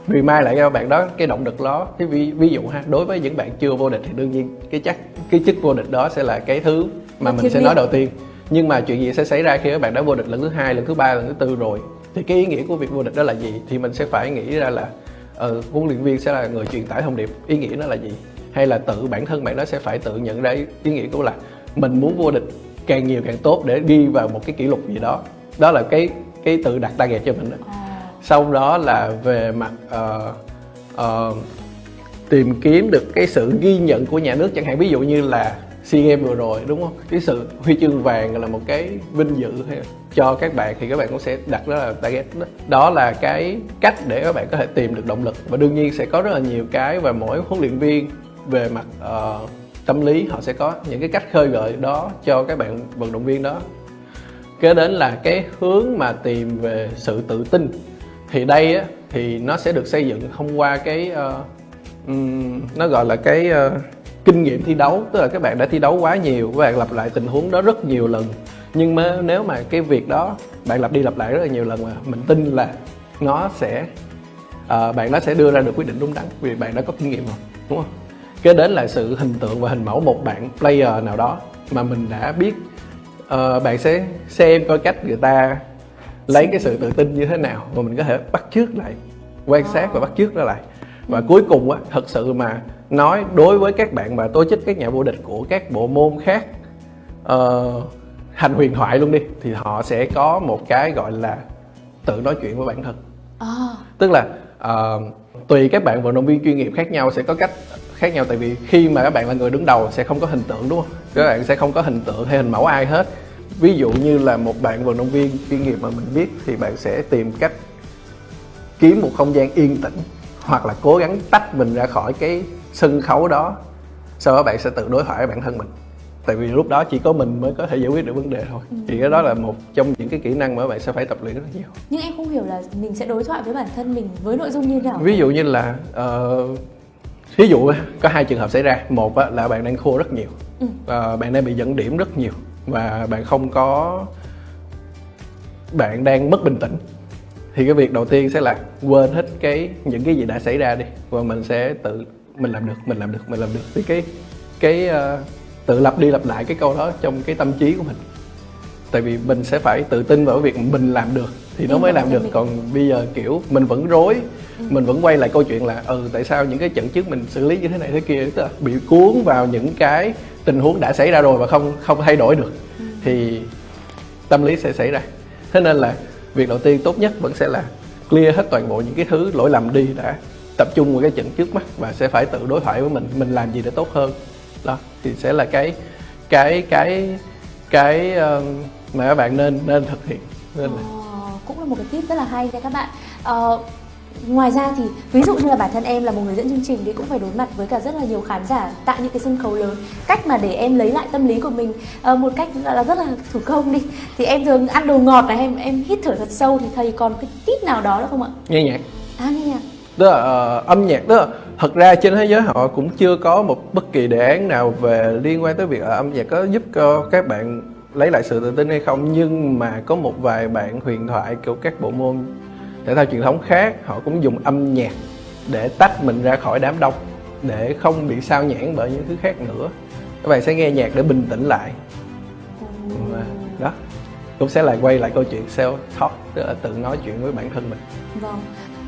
Speaker 6: remind lại cho bạn đó cái động lực đó. Thì ví dụ ha, đối với những bạn chưa vô địch thì đương nhiên cái chức vô địch đó sẽ là cái thứ mà mình sẽ nói đầu tiên. Nhưng mà chuyện gì sẽ xảy ra khi các bạn đã vô địch lần thứ 2, lần thứ 3, lần thứ 4 rồi? Thì cái ý nghĩa của việc vô địch đó là gì? Thì mình sẽ phải nghĩ ra là huấn luyện viên sẽ là người truyền tải thông điệp, ý nghĩa nó là gì, hay là tự bản thân bạn đó sẽ phải tự nhận ra ý nghĩa của là mình muốn vô địch càng nhiều càng tốt để ghi vào một cái kỷ lục gì đó. Đó là cái tự đặt target cho mình đó. Sau đó là về mặt tìm kiếm được cái sự ghi nhận của nhà nước, chẳng hạn ví dụ như là SEA Games vừa rồi đúng không, cái sự huy chương vàng là một cái vinh dự cho các bạn, thì các bạn cũng sẽ đặt đó là target đó. Đó là cái cách để các bạn có thể tìm được động lực, và đương nhiên sẽ có rất là nhiều cái, và mỗi huấn luyện viên về mặt tâm lý họ sẽ có những cái cách khơi gợi đó cho các bạn vận động viên đó. Kế đến là cái hướng mà tìm về sự tự tin, thì đây á, thì nó sẽ được xây dựng thông qua cái nó gọi là cái kinh nghiệm thi đấu, tức là các bạn đã thi đấu quá nhiều, các bạn lặp lại tình huống đó rất nhiều lần, nhưng mà nếu mà cái việc đó bạn lặp đi lặp lại rất là nhiều lần, mà mình tin là nó sẽ bạn nó sẽ đưa ra được quyết định đúng đắn vì bạn đã có kinh nghiệm rồi, đúng không? Kế đến là sự hình tượng và hình mẫu một bạn player nào đó mà mình đã biết. Bạn sẽ xem coi cách người ta lấy cái sự tự tin như thế nào, mà mình có thể bắt chước lại, quan sát và bắt chước nó lại. Và cuối cùng á, thật sự mà nói đối với các bạn mà tố chất các nhà vô địch của các bộ môn khác, hành huyền thoại luôn đi, thì họ sẽ có một cái gọi là tự nói chuyện với bản thân. Tức là tùy các bạn vận động viên chuyên nghiệp khác nhau sẽ có cách khác nhau, tại vì khi mà các bạn là người đứng đầu sẽ không có hình tượng, đúng không? Các bạn sẽ không có hình tượng hay hình mẫu ai hết. Ví dụ như là một bạn vận động viên chuyên nghiệp mà mình biết thì bạn sẽ tìm cách kiếm một không gian yên tĩnh, hoặc là cố gắng tách mình ra khỏi cái sân khấu đó, sau đó bạn sẽ tự đối thoại với bản thân mình, tại vì lúc đó chỉ có mình mới có thể giải quyết được vấn đề thôi. Thì cái đó là một trong những cái kỹ năng mà bạn sẽ phải tập luyện rất nhiều.
Speaker 3: Nhưng em không hiểu là mình sẽ đối thoại với bản thân mình với nội dung như thế nào?
Speaker 6: Ví dụ như là ví dụ có hai trường hợp xảy ra. Một là bạn đang thua rất nhiều, bạn đang bị dẫn điểm rất nhiều, và bạn đang mất bình tĩnh. Thì cái việc đầu tiên sẽ là quên hết những cái gì đã xảy ra đi, và mình sẽ mình làm được. Thì cái tự lặp đi lặp lại cái câu đó trong cái tâm trí của mình, tại vì mình sẽ phải tự tin vào việc mình làm được thì nó mới làm được. Còn bây giờ kiểu mình vẫn rối, mình vẫn quay lại câu chuyện là tại sao những cái trận trước mình xử lý như thế này thế kia, tức là bị cuốn vào những cái tình huống đã xảy ra rồi và không thay đổi được, thì tâm lý sẽ xảy ra. Thế nên là việc đầu tiên tốt nhất vẫn sẽ là clear hết toàn bộ những cái thứ lỗi lầm đi đã, tập trung vào cái trận trước mắt và sẽ phải tự đối thoại với mình làm gì để tốt hơn. Đó thì sẽ là cái mà các bạn nên thực hiện.
Speaker 3: Cũng là một cái tip rất là hay nha các bạn. Ngoài ra thì ví dụ như là bản thân em là một người dẫn chương trình thì cũng phải đối mặt với cả rất là nhiều khán giả tại những cái sân khấu lớn. Cách mà để em lấy lại tâm lý của mình một cách gọi là rất là thủ công đi, thì em thường ăn đồ ngọt này, em hít thở thật sâu, thì thầy còn cái tip nào đó nữa không ạ?
Speaker 6: Nghe nhạc.
Speaker 3: Nghe nhạc.
Speaker 6: Tức là âm nhạc, tức là thật ra trên thế giới họ cũng chưa có một bất kỳ đề án nào về liên quan tới việc âm nhạc có giúp cho các bạn lấy lại sự tự tin hay không, nhưng mà có một vài bạn huyền thoại của các bộ môn thể thao truyền thống khác, họ cũng dùng âm nhạc để tách mình ra khỏi đám đông, để không bị sao nhãng bởi những thứ khác nữa. Các bạn sẽ nghe nhạc để bình tĩnh lại. Đó cũng sẽ lại quay lại câu chuyện self-talk, tức là tự nói chuyện với bản thân mình.
Speaker 3: Vâng.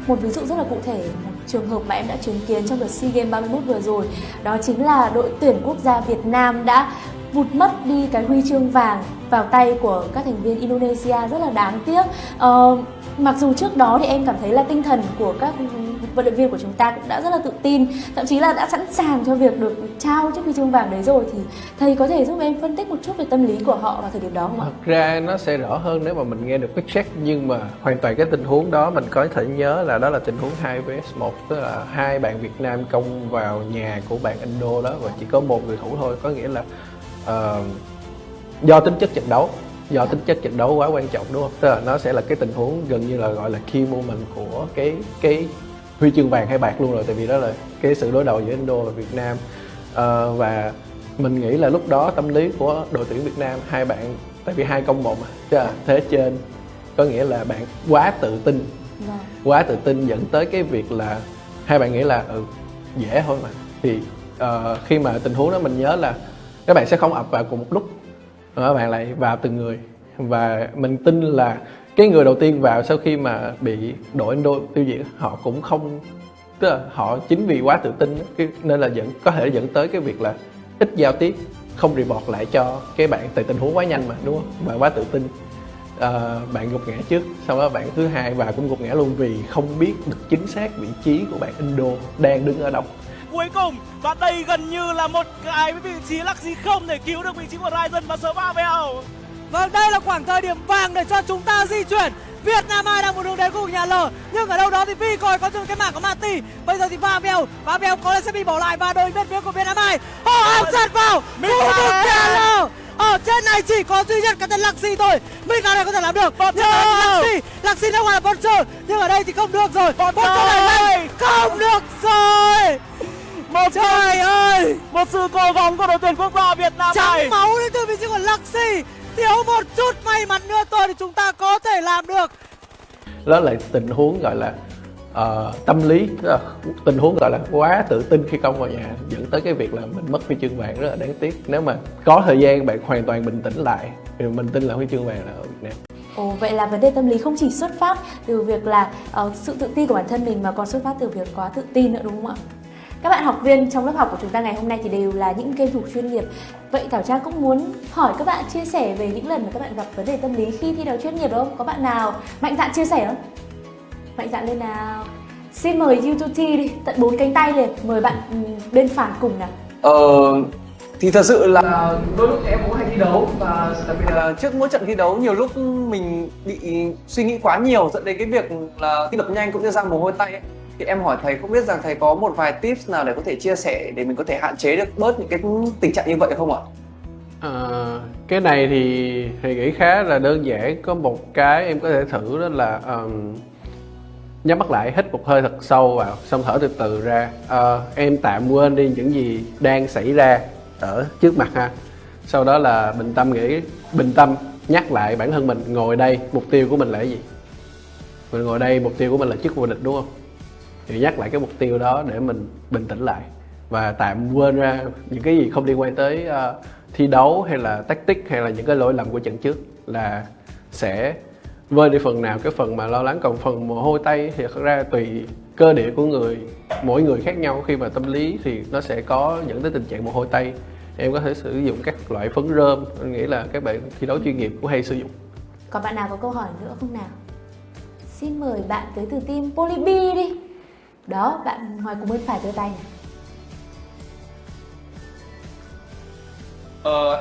Speaker 3: Một ví dụ rất là cụ thể, một trường hợp mà em đã chứng kiến trong đợt SEA Games 31 vừa rồi, đó chính là đội tuyển quốc gia Việt Nam đã vụt mất đi cái huy chương vàng vào tay của các thành viên Indonesia, rất là đáng tiếc. Mặc dù trước đó thì em cảm thấy là tinh thần của các vận động viên của chúng ta cũng đã rất là tự tin, thậm chí là đã sẵn sàng cho việc được trao chiếc huy chương vàng đấy rồi, thì thầy có thể giúp em phân tích một chút về tâm lý của họ vào thời điểm đó không ạ?
Speaker 6: Thật ra nó sẽ rõ hơn nếu mà mình nghe được cái check, nhưng mà hoàn toàn cái tình huống đó mình có thể nhớ là đó là tình huống 2 vs 1, tức là hai bạn Việt Nam công vào nhà của bạn Indo đó, và chỉ có một người thủ thôi. Có nghĩa là do tính chất trận đấu quá quan trọng, đúng không? Tức là nó sẽ là cái tình huống gần như là gọi là key moment của cái huy chương vàng hay bạc luôn rồi, tại vì đó là cái sự đối đầu giữa Indo và Việt Nam. Và mình nghĩ là lúc đó tâm lý của đội tuyển Việt Nam, hai bạn, tại vì 2-1 mà, thế trên, có nghĩa là bạn quá tự tin dẫn tới cái việc là hai bạn nghĩ là dễ thôi mà. Thì khi mà tình huống đó mình nhớ là các bạn sẽ không ập vào cùng một lúc, các bạn lại vào từng người, và mình tin là cái người đầu tiên vào sau khi mà bị đội Indo tiêu diệt, họ cũng không Tức là họ chính vì quá tự tin nên là có thể dẫn tới cái việc là ít giao tiếp, không report lại cho cái bạn, tại tình huống quá nhanh mà, đúng không? Bạn quá tự tin, bạn gục ngã trước, sau đó bạn thứ hai và cũng gục ngã luôn vì không biết được chính xác vị trí của bạn Indo đang đứng ở đâu.
Speaker 7: Cuối cùng và đây gần như là một cái vị trí Luxy không thể cứu được vị trí của Ryzen và Survival.
Speaker 8: Vâng, đây là khoảng thời điểm vàng để cho chúng ta di chuyển. Việt Nam Ai đang một hướng đến khu vực nhà L, nhưng ở đâu đó thì Vi coi có cái mảng của Mati. Bây giờ thì Pavel có lẽ sẽ bị bỏ lại và đội bên phía của Việt Nam Ai họ áp sát vào khu vực nhà L. Ở trên này chỉ có duy nhất cái tên Luxy thôi. Mình này có thể làm được. Luxy đã ngoài là Boncher, nhưng ở đây thì không được rồi. Boncher này không được rồi. Trời ơi,
Speaker 7: một sự cố gắng của đội tuyển quốc gia Việt Nam này.
Speaker 8: Trắng máu đến từ vị trí của Luxy. Thiếu một chút may mắn nữa thôi thì chúng ta có thể làm được.
Speaker 6: Đó là tình huống gọi là tâm lý, tình huống gọi là quá tự tin khi công vào nhà, dẫn tới cái việc là mình mất huy chương vàng, rất là đáng tiếc. Nếu mà có thời gian bạn hoàn toàn bình tĩnh lại thì mình tin là huy chương vàng là ở Việt Nam.
Speaker 3: Ồ, vậy là vấn đề tâm lý không chỉ xuất phát từ việc là sự tự tin của bản thân mình mà còn xuất phát từ việc quá tự tin nữa, đúng không ạ? Các bạn học viên trong lớp học của chúng ta ngày hôm nay thì đều là những game thủ chuyên nghiệp. Vậy Thảo Trang cũng muốn hỏi các bạn chia sẻ về những lần mà các bạn gặp vấn đề tâm lý khi thi đấu chuyên nghiệp, đúng không? Có bạn nào mạnh dạn chia sẻ không? Mạnh dạn lên nào. Xin mời U2T đi, tận 4 cánh tay liền. Mời bạn bên phản cùng nào.
Speaker 9: Thì thật sự là đôi lúc em cũng hay thi đấu, và đặc biệt là trước mỗi trận thi đấu nhiều lúc mình bị suy nghĩ quá nhiều dẫn đến cái việc là tim đập nhanh cũng như ra mồ hôi tay ấy. Thì em hỏi thầy không biết rằng thầy có một vài tips nào để có thể chia sẻ để mình có thể hạn chế được bớt những cái tình trạng như vậy không ạ?
Speaker 6: Cái này thì thầy nghĩ khá là đơn giản. Có một cái em có thể thử đó là nhắm mắt lại, hít một hơi thật sâu vào, xong thở từ từ ra. Em tạm quên đi những gì đang xảy ra ở trước mặt ha. Sau đó là bình tâm nhắc lại bản thân mình ngồi đây, mục tiêu của mình là cái gì? Mình ngồi đây, mục tiêu của mình là chức vô địch, đúng không? Thì nhắc lại cái mục tiêu đó để mình bình tĩnh lại và tạm quên ra những cái gì không liên quan tới thi đấu hay là tactic hay là những cái lỗi lầm của trận trước, là sẽ vơi đi phần nào cái phần mà lo lắng. Còn phần mồ hôi tay thì thật ra tùy cơ địa của mỗi người khác nhau. Khi mà tâm lý thì nó sẽ có dẫn tới tình trạng mồ hôi tay. Em có thể sử dụng các loại phấn rơm, anh nghĩ là các bạn thi đấu chuyên nghiệp cũng hay sử dụng.
Speaker 3: Còn bạn nào có câu hỏi nữa không nào? Xin mời bạn tới từ team Polybi đi. Đó, bạn ngoài cùng bên phải giơ tay này.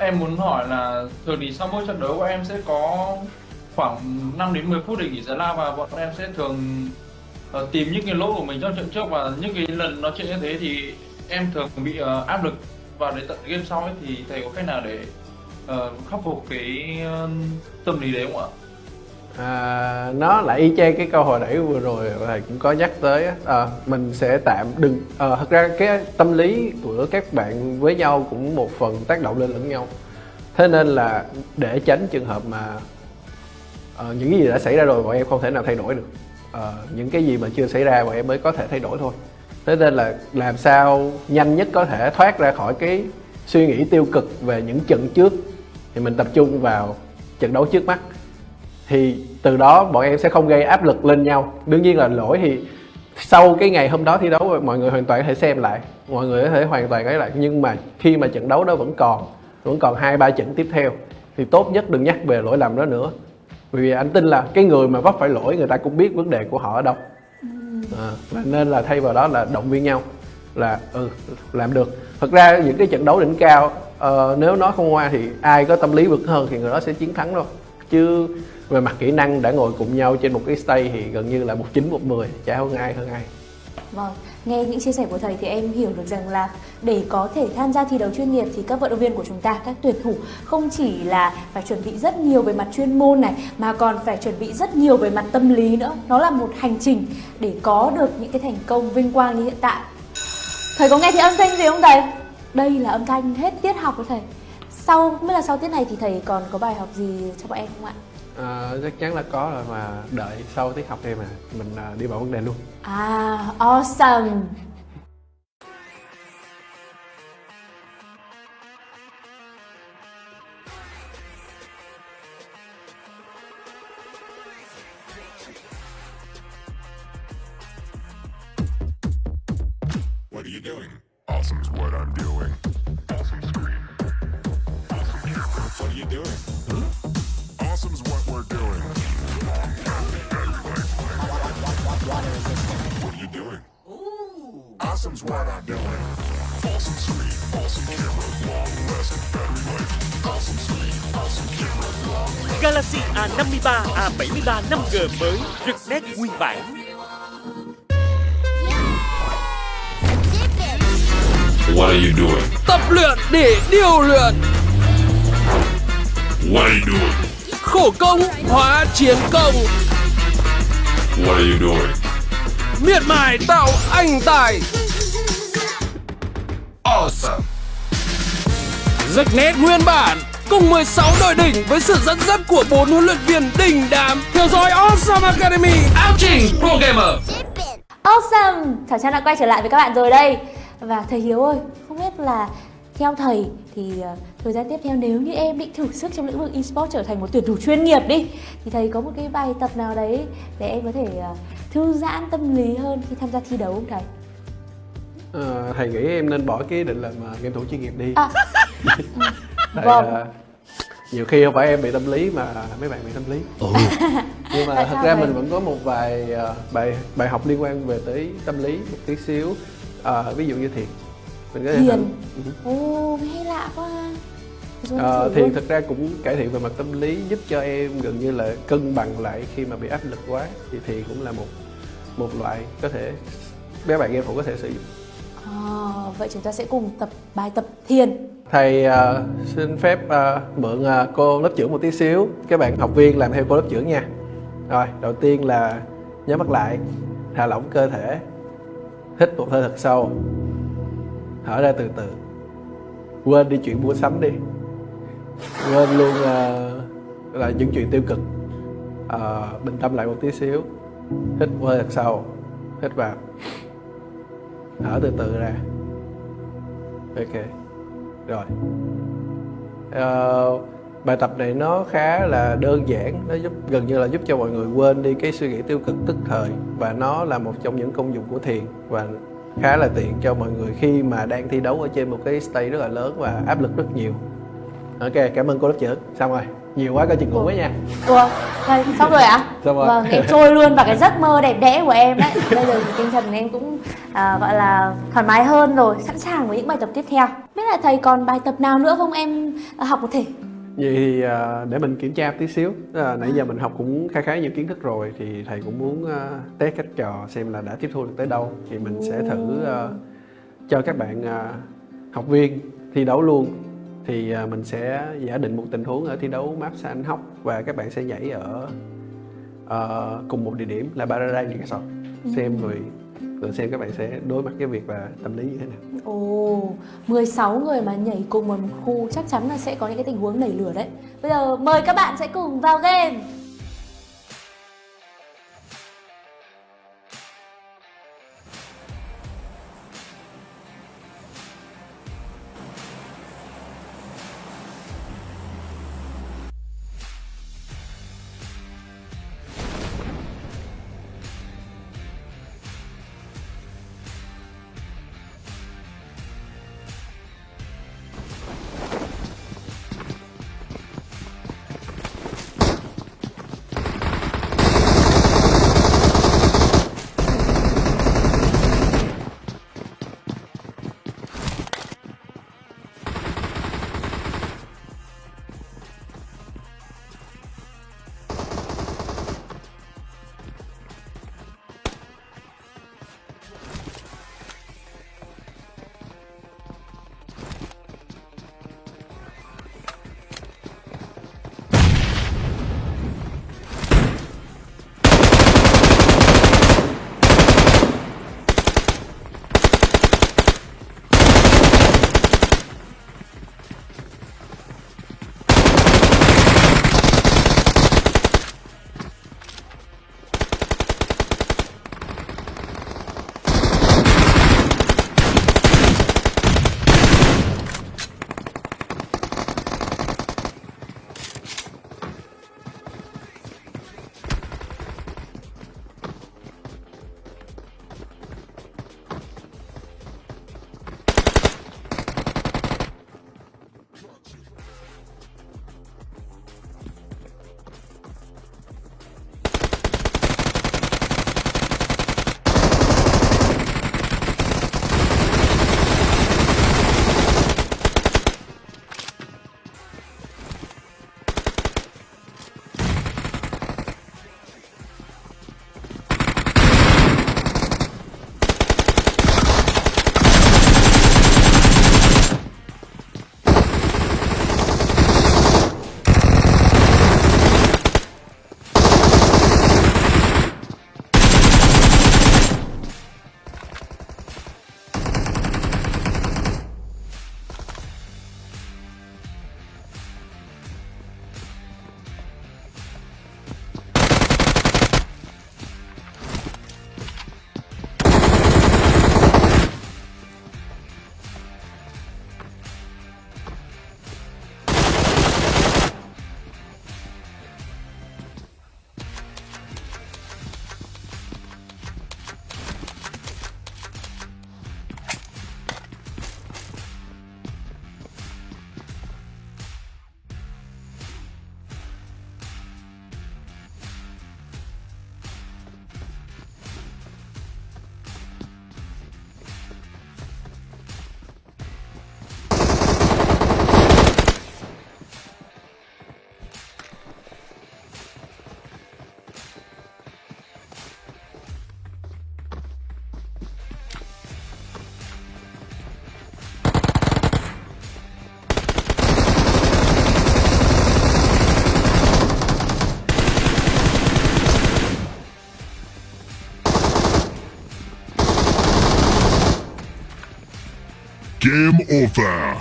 Speaker 10: Em muốn hỏi là thường thì sau mỗi trận đấu của em sẽ có khoảng 5 đến 10 phút để nghỉ giải lao, và bọn em sẽ thường tìm những cái lỗi của mình trong trận trước, và những cái lần nó chuyện như thế thì em thường bị áp lực, và đến tận game sau ấy thì thầy có cách nào để khắc phục cái tâm lý đấy không ạ?
Speaker 6: Nó lại y chang cái câu hồi nãy vừa rồi thầy cũng có nhắc tới. Mình sẽ tạm đừng thật ra cái tâm lý của các bạn với nhau cũng một phần tác động lên lẫn nhau, thế nên là để tránh trường hợp mà những cái gì đã xảy ra rồi bọn em không thể nào thay đổi được, những cái gì mà chưa xảy ra bọn em mới có thể thay đổi thôi. Thế nên là làm sao nhanh nhất có thể thoát ra khỏi cái suy nghĩ tiêu cực về những trận trước thì mình tập trung vào trận đấu trước mắt, thì từ đó bọn em sẽ không gây áp lực lên nhau. Đương nhiên là lỗi thì sau cái ngày hôm đó thi đấu mọi người hoàn toàn có thể xem lại, mọi người có thể hoàn toàn ấy lại, nhưng mà khi mà trận đấu đó vẫn còn 2-3 trận tiếp theo thì tốt nhất đừng nhắc về lỗi lầm đó nữa, vì anh tin là cái người mà vấp phải lỗi người ta cũng biết vấn đề của họ ở đâu. Và nên là thay vào đó là động viên nhau là làm được. Thật ra những cái trận đấu đỉnh cao nếu nói không qua thì ai có tâm lý vững hơn thì người đó sẽ chiến thắng thôi, chứ về mặt kỹ năng đã ngồi cùng nhau trên một cái stage thì gần như là 1-9-1-10, chả hơn ai.
Speaker 3: Vâng, nghe những chia sẻ của thầy thì em hiểu được rằng là để có thể tham gia thi đấu chuyên nghiệp thì các vận động viên của chúng ta, các tuyển thủ không chỉ là phải chuẩn bị rất nhiều về mặt chuyên môn này, mà còn phải chuẩn bị rất nhiều về mặt tâm lý nữa. Nó là một hành trình để có được những cái thành công vinh quang như hiện tại. Thầy có nghe thấy âm thanh gì không thầy? Đây là âm thanh hết tiết học của thầy. Sau tiết này thì thầy còn có bài học gì cho bọn em không ạ?
Speaker 6: Chắc chắn là có rồi, mà đợi sau tiết học em mình đi vào vấn đề luôn.
Speaker 3: Awesome.
Speaker 4: you doing? Awesome's what I'm doing. Awesome screen. Awesome camera. What are you doing? Awesome's what we're doing. What are you doing? Awesome's what I'm doing. Awesome screen. Awesome camera. Long-lasting battery life. Awesome screen. Awesome camera. Long-lasting.
Speaker 7: Galaxy A53, A73 5G mới, rực nét nguyên bản.
Speaker 4: What are you doing?
Speaker 11: Tập luyện để điều luyện.
Speaker 4: What are you doing?
Speaker 11: Khổ công hóa chiến công.
Speaker 4: What are you doing?
Speaker 11: Miệt mài tạo anh tài.
Speaker 4: Awesome.
Speaker 11: Rực nét nguyên bản cùng 16 đội đỉnh với sự dẫn dắt của 4 huấn luyện viên đỉnh đám. Theo dõi Awesome Academy.
Speaker 5: Áo trình Pro Gamer.
Speaker 3: Awesome! Thảo Trang đã quay trở lại với các bạn rồi đây. Và thầy Hiếu ơi, không biết là theo thầy thì thời gian tiếp theo nếu như em định thử sức trong lĩnh vực eSports trở thành một tuyển thủ chuyên nghiệp đi, thì thầy có một cái bài tập nào đấy để em có thể thư giãn tâm lý hơn khi tham gia thi đấu không thầy?
Speaker 6: Thầy nghĩ em nên bỏ cái ý định làm game thủ chuyên nghiệp đi. Tại,
Speaker 3: Vâng.
Speaker 6: nhiều khi không phải em bị tâm lý mà mấy bạn bị tâm lý. Nhưng mà
Speaker 3: Tại
Speaker 6: thật
Speaker 3: sao
Speaker 6: ra
Speaker 3: vậy?
Speaker 6: mình vẫn có một vài bài học liên quan về tới tâm lý một tí xíu. Ví dụ như thiền, mình có thể
Speaker 3: Thiền?
Speaker 6: thử.
Speaker 3: Ồ, nghe lạ quá.
Speaker 6: Thiền thực ra cũng cải thiện về mặt tâm lý, giúp cho em gần như là cân bằng lại khi mà bị áp lực quá. Thì thiền cũng là một loại có thể các bạn game thủ có thể sử dụng.
Speaker 3: Vậy chúng ta sẽ cùng tập bài tập thiền.
Speaker 6: Thầy xin phép mượn cô lớp trưởng một tí xíu. Các bạn học viên làm theo cô lớp trưởng nha. Rồi, đầu tiên là nhắm mắt lại, thả lỏng cơ thể, hít một hơi thật sâu, thở ra từ từ. Quên đi chuyện mua sắm đi, quên luôn là những chuyện tiêu cực. Bình tâm lại một tí xíu, hít một hơi thật sâu, hít vào, thở từ từ ra. Ok, rồi. Bài tập này nó khá là đơn giản, nó gần như là giúp cho mọi người quên đi cái suy nghĩ tiêu cực tức thời, và nó là một trong những công dụng của thiền và khá là tiện cho mọi người khi mà đang thi đấu ở trên một cái stage rất là lớn và áp lực rất nhiều. Ok, cảm ơn cô lớp trưởng. Xong rồi, nhiều quá coi chừng ngủ quá nha.
Speaker 3: Ủa, thầy xong rồi ạ?
Speaker 6: Xong rồi.
Speaker 3: Vâng, em trôi luôn vào cái giấc mơ đẹp đẽ của em đấy. Bây giờ thì tinh thần em cũng gọi là thoải mái hơn rồi, sẵn sàng với những bài tập tiếp theo. Biết là thầy còn bài tập nào nữa không em học có thể?
Speaker 6: Vậy thì để mình kiểm tra một tí xíu. Nãy giờ mình học cũng khá nhiều kiến thức rồi, thì thầy cũng muốn test cách trò xem là đã tiếp thu được tới đâu. Thì mình sẽ thử cho các bạn học viên thi đấu luôn. Thì mình sẽ giả định một tình huống ở thi đấu map San Hóc, và các bạn sẽ nhảy ở cùng một địa điểm là Paradise Resort. Xem rồi xem các bạn sẽ đối mặt với việc và tâm lý như thế nào.
Speaker 3: Ồ, 16 người mà nhảy cùng một khu chắc chắn là sẽ có những cái tình huống nảy lửa đấy. Bây giờ mời các bạn sẽ cùng vào game.
Speaker 4: Game over.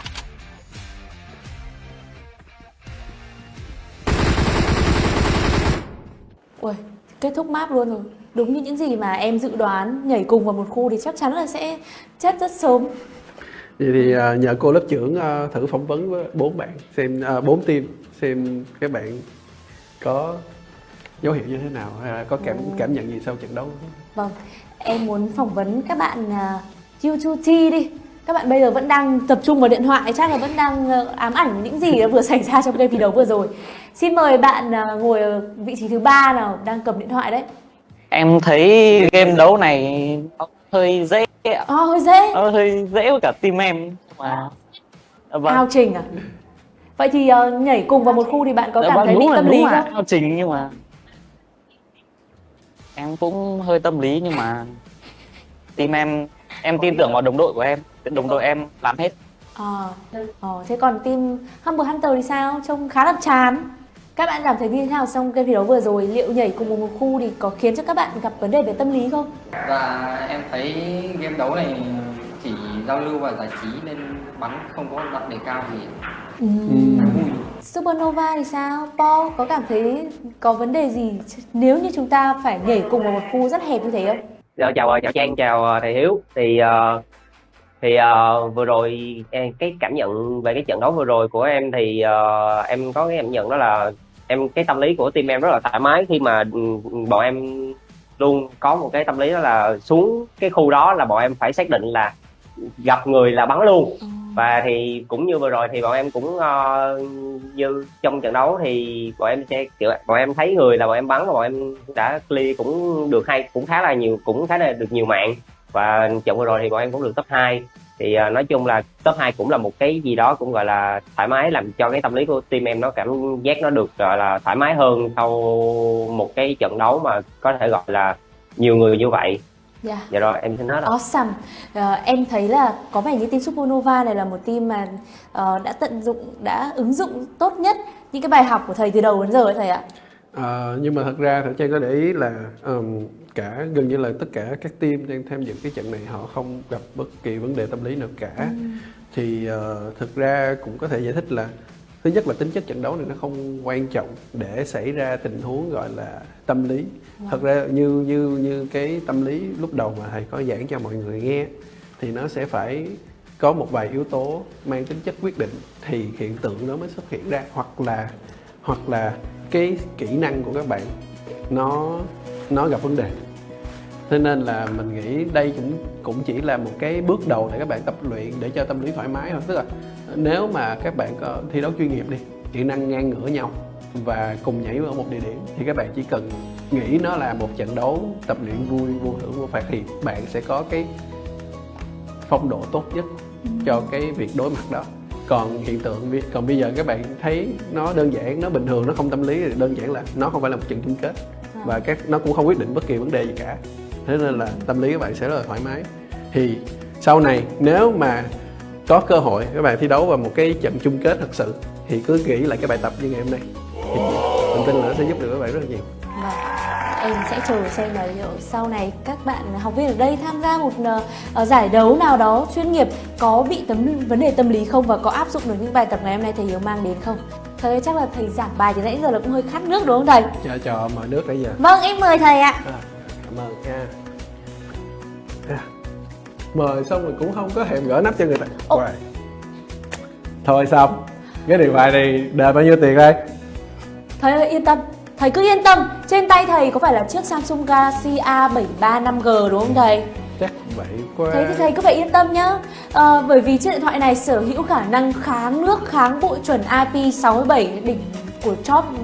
Speaker 3: Ui, kết thúc map luôn rồi. Đúng như những gì mà em dự đoán, nhảy cùng vào một khu thì chắc chắn là sẽ chết rất sớm.
Speaker 6: Vậy thì nhờ cô lớp trưởng thử phỏng vấn với 4 bạn, xem 4 team, xem các bạn có dấu hiệu như thế nào hay là có cảm nhận gì sau trận đấu.
Speaker 3: Vâng, em muốn phỏng vấn các bạn U2T đi. Các bạn bây giờ vẫn đang tập trung vào điện thoại, chắc là vẫn đang ám ảnh những gì đã vừa xảy ra trong game thi đấu vừa rồi. Xin mời bạn ngồi ở vị trí thứ 3 nào đang cầm điện thoại đấy.
Speaker 12: Em thấy game đấu này hơi dễ ạ.
Speaker 3: Hơi dễ.
Speaker 12: Hơi dễ với cả team em mà. Vâng.
Speaker 3: Ao Trình à? Vậy thì nhảy cùng vào một khu thì bạn có cảm thấy bị tâm lý không?
Speaker 12: Ao Trình nhưng mà em cũng hơi tâm lý, nhưng mà team em tin tưởng vào đồng đội của em, đồng đội em làm hết.
Speaker 3: Thế còn team Humble Hunter thì sao? Trông khá là chán. Các bạn cảm thấy như thế nào trong game thi đấu vừa rồi? Liệu nhảy cùng một khu thì có khiến cho các bạn gặp vấn đề về tâm lý không?
Speaker 13: Và em thấy game đấu này chỉ giao lưu và giải trí nên bắn không có đặt đề cao gì. Vui.
Speaker 3: Supernova thì sao? Paul có cảm thấy có vấn đề gì nếu như chúng ta phải nhảy cùng vào một khu rất hẹp như thế không?
Speaker 14: Chào Trang, chào thầy Hiếu. Thì vừa rồi cái cảm nhận về cái trận đấu vừa rồi của em thì em có cái cảm nhận đó là cái tâm lý của team em rất là thoải mái, khi mà bọn em luôn có một cái tâm lý đó là xuống cái khu đó là bọn em phải xác định là gặp người là bắn luôn. Và thì cũng như vừa rồi thì bọn em cũng như trong trận đấu thì bọn em thấy người là bọn em bắn và bọn em đã clear cũng được cũng khá là được nhiều mạng. Và trận vừa rồi thì bọn em cũng được top 2. Thì nói chung là top 2 cũng là một cái gì đó cũng gọi là thoải mái, làm cho cái tâm lý của team em nó cảm giác nó được gọi là thoải mái hơn sau một cái trận đấu mà có thể gọi là nhiều người như vậy.
Speaker 3: Dạ
Speaker 14: rồi, em xin hết rồi.
Speaker 3: Awesome. Em thấy là có vẻ như team Supernova này là một team mà đã ứng dụng tốt nhất những cái bài học của thầy từ đầu đến giờ ấy thầy ạ.
Speaker 6: Nhưng mà thật ra thì Trang có để ý là gần như là tất cả các team đang tham dự cái trận này họ không gặp bất kỳ vấn đề tâm lý nào cả. Thì thực ra cũng có thể giải thích là thứ nhất là tính chất trận đấu này nó không quan trọng để xảy ra tình huống gọi là tâm lý. Thật ra như cái tâm lý lúc đầu mà thầy có giảng cho mọi người nghe thì nó sẽ phải có một vài yếu tố mang tính chất quyết định thì hiện tượng đó mới xuất hiện ra, hoặc là cái kỹ năng của các bạn nó gặp vấn đề. Thế nên là mình nghĩ đây cũng chỉ là một cái bước đầu để các bạn tập luyện để cho tâm lý thoải mái thôi. Tức là nếu mà các bạn có thi đấu chuyên nghiệp đi, kỹ năng ngang ngửa nhau và cùng nhảy ở một địa điểm thì các bạn chỉ cần nghĩ nó là một trận đấu tập luyện vui, vô thưởng vô phạt thì bạn sẽ có cái phong độ tốt nhất cho cái việc đối mặt đó. Còn bây giờ các bạn thấy nó đơn giản, nó bình thường, nó không tâm lý thì đơn giản là nó không phải là một trận chung kết và nó cũng không quyết định bất kỳ vấn đề gì cả. Thế nên là tâm lý các bạn sẽ rất là thoải mái. Thì sau này nếu mà có cơ hội các bạn thi đấu vào một cái trận chung kết thật sự thì cứ nghĩ lại cái bài tập như ngày hôm nay thì mình tin là nó sẽ giúp được các bạn rất là nhiều.
Speaker 3: Em sẽ chờ xem là liệu sau này các bạn học viên ở đây tham gia một giải đấu nào đó chuyên nghiệp có bị vấn đề tâm lý không và có áp dụng được những bài tập ngày hôm nay thầy Hiếu mang đến không. Thầy chắc là thầy giảng bài từ nãy giờ là cũng hơi khát nước đúng không thầy?
Speaker 6: Cho mời nước nãy giờ.
Speaker 3: Vâng, em mời thầy ạ.
Speaker 6: Cảm ơn nha. Mời xong rồi cũng không có thèm gỡ nắp cho người ta. Thôi xong. Cái điện thoại này đợi bao nhiêu tiền đây?
Speaker 3: Thầy ơi yên tâm. Thầy cứ yên tâm, trên tay thầy có phải là chiếc Samsung Galaxy A73 5G đúng không thầy?
Speaker 6: Chắc vậy quá.
Speaker 3: Thế thì thầy cứ phải yên tâm nhá. Bởi vì chiếc điện thoại này sở hữu khả năng kháng nước, kháng bụi chuẩn IP67,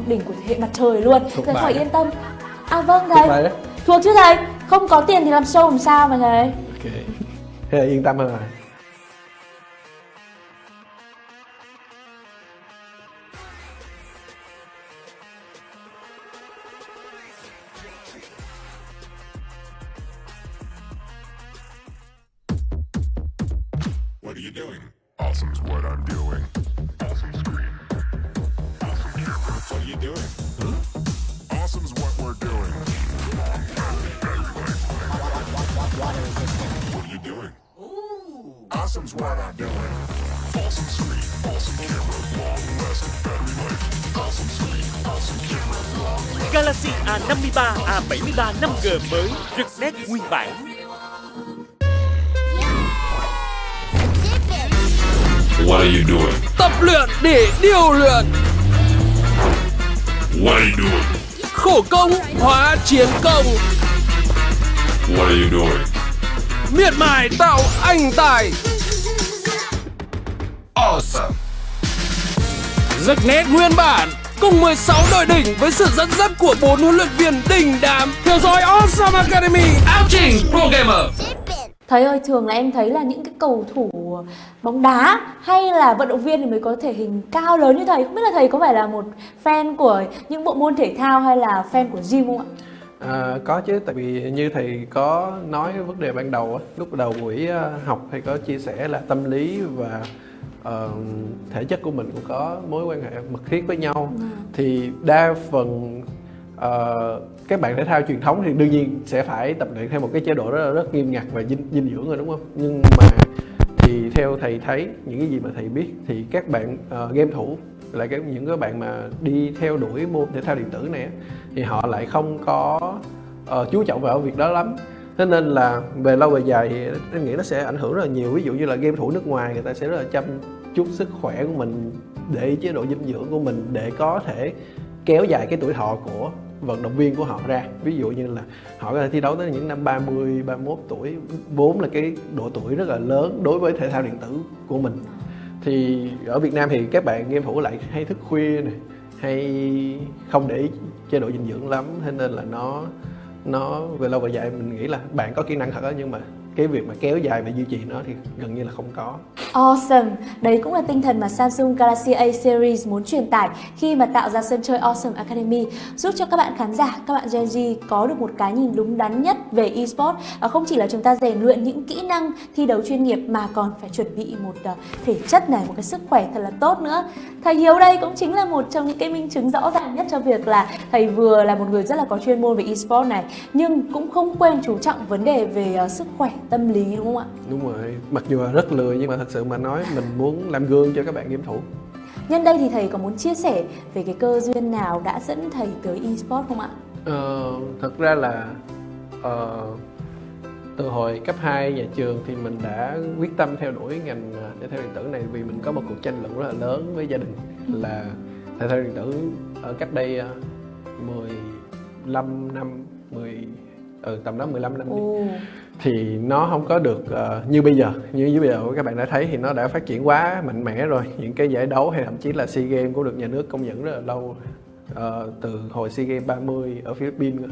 Speaker 3: đỉnh của hệ mặt trời luôn. Thầy phải yên tâm. Vâng thầy. Thuộc chứ thầy. Không có tiền thì làm show làm sao mà thầy.
Speaker 6: Ok. Thế là yên tâm hơn rồi.
Speaker 4: What are you doing? Awesome's what I'm doing. Awesome screen. Awesome camera. What are you doing? Huh? Awesome's what we're doing. What are you doing? Awesome's is what I'm doing. Awesome screen, awesome camera, long-lasting battery life. Awesome screen, awesome camera, long-lasting.
Speaker 7: Galaxy A53, A73 5G mới, rực nét nguyên bản.
Speaker 4: What are you doing?
Speaker 11: Tập luyện để điều luyện.
Speaker 4: What are you doing?
Speaker 11: Khổ công hóa chiến công.
Speaker 4: What are you doing?
Speaker 11: Miệt mài tạo anh tài.
Speaker 4: Awesome!
Speaker 11: Giấc nét nguyên bản cùng 16 đội đỉnh với sự dẫn dắt của 4 huấn luyện viên đình đám. Theo dõi Awesome Academy.
Speaker 5: Áo trình Pro Gamer.
Speaker 3: Thầy ơi, thường là em thấy là những cái cầu thủ bóng đá hay là vận động viên thì mới có thể hình cao lớn như thầy. Không biết là thầy có phải là một fan của những bộ môn thể thao hay là fan của gym không ạ?
Speaker 6: Có chứ, tại vì như thầy có nói vấn đề ban đầu lúc đầu buổi học thầy có chia sẻ là tâm lý và thể chất của mình cũng có mối quan hệ mật thiết với nhau. Thì đa phần các bạn thể thao truyền thống thì đương nhiên sẽ phải tập luyện theo một cái chế độ rất nghiêm ngặt và dinh dưỡng rồi, đúng không? Nhưng mà thì theo thầy thấy những cái gì mà thầy biết thì các bạn game thủ là những cái bạn mà đi theo đuổi môn thể thao điện tử này thì họ lại không có chú trọng vào việc đó lắm. Thế nên là về lâu về dài thì em nghĩ nó sẽ ảnh hưởng rất là nhiều. Ví dụ như là game thủ nước ngoài, người ta sẽ rất là chăm chút sức khỏe của mình, để ý chế độ dinh dưỡng của mình để có thể kéo dài cái tuổi thọ của vận động viên của họ ra. Ví dụ như là họ có thể thi đấu tới những năm 30, 31 tuổi, vốn là cái độ tuổi rất là lớn đối với thể thao điện tử của mình. Thì ở Việt Nam thì các bạn game thủ lại hay thức khuya này, hay không để ý chế độ dinh dưỡng lắm, thế nên là nó về lâu về dài mình nghĩ là bạn có kỹ năng thật đó, nhưng mà cái việc mà kéo dài và duy trì nó thì gần như là không có.
Speaker 3: Awesome! Đấy cũng là tinh thần mà Samsung Galaxy A Series muốn truyền tải khi mà tạo ra sân chơi Awesome Academy, giúp cho các bạn khán giả, các bạn Gen Z có được một cái nhìn đúng đắn nhất về eSports. Không chỉ là chúng ta rèn luyện những kỹ năng thi đấu chuyên nghiệp mà còn phải chuẩn bị một thể chất này, một cái sức khỏe thật là tốt nữa. Thầy Hiếu đây cũng chính là một trong những cái minh chứng rõ ràng nhất cho việc là thầy vừa là một người rất là có chuyên môn về eSports này, nhưng cũng không quên chú trọng vấn đề về sức khỏe, tâm lý, đúng không ạ?
Speaker 6: Đúng rồi, mặc dù là rất lười nhưng mà thật sự mà nói mình muốn làm gương cho các bạn game thủ.
Speaker 3: Nhân đây thì thầy có muốn chia sẻ về cái cơ duyên nào đã dẫn thầy tới eSports không ạ?
Speaker 6: Thật ra là từ hồi cấp 2 nhà trường thì mình đã quyết tâm theo đuổi ngành thể thao điện tử này, vì mình có một cuộc tranh luận rất là lớn với gia đình là thể thao điện tử ở cách đây 15 năm, tầm đó 15 năm đi. Thì nó không có được như bây giờ. Như bây giờ các bạn đã thấy thì nó đã phát triển quá mạnh mẽ rồi. Những cái giải đấu hay thậm chí là SEA Games cũng được nhà nước công nhận rất là lâu, từ hồi SEA Games 30 ở Philippines.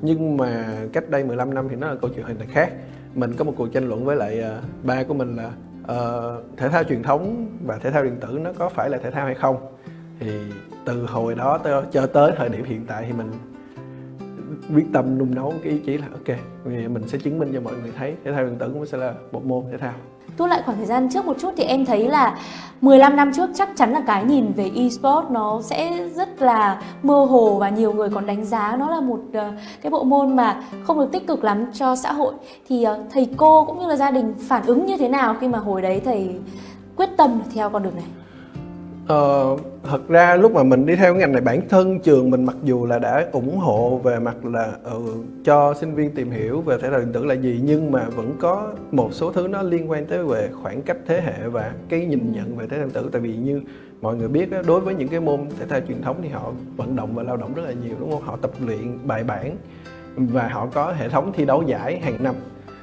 Speaker 6: Nhưng mà cách đây 15 năm thì nó là câu chuyện hoàn toàn khác. Mình có một cuộc tranh luận với lại ba của mình là thể thao truyền thống và thể thao điện tử nó có phải là thể thao hay không. Thì từ hồi đó cho tới thời điểm hiện tại thì mình quyết tâm nung nấu cái ý chí là ok, mình sẽ chứng minh cho mọi người thấy thể thao điện tử cũng sẽ là một môn thể thao.
Speaker 3: Tu lại khoảng thời gian trước một chút thì em thấy là 15 năm trước chắc chắn là cái nhìn về eSports nó sẽ rất là mơ hồ và nhiều người còn đánh giá nó là một cái bộ môn mà không được tích cực lắm cho xã hội. Thì thầy cô cũng như là gia đình phản ứng như thế nào khi mà hồi đấy thầy quyết tâm theo con đường này?
Speaker 6: Thật ra lúc mà mình đi theo ngành này, bản thân trường mình mặc dù là đã ủng hộ về mặt là cho sinh viên tìm hiểu về thể thao điện tử là gì, nhưng mà vẫn có một số thứ nó liên quan tới về khoảng cách thế hệ và cái nhìn nhận về thể thao điện tử. Tại vì như mọi người biết, đối với những cái môn thể thao truyền thống thì họ vận động và lao động rất là nhiều, đúng không? Họ tập luyện bài bản và họ có hệ thống thi đấu giải hàng năm.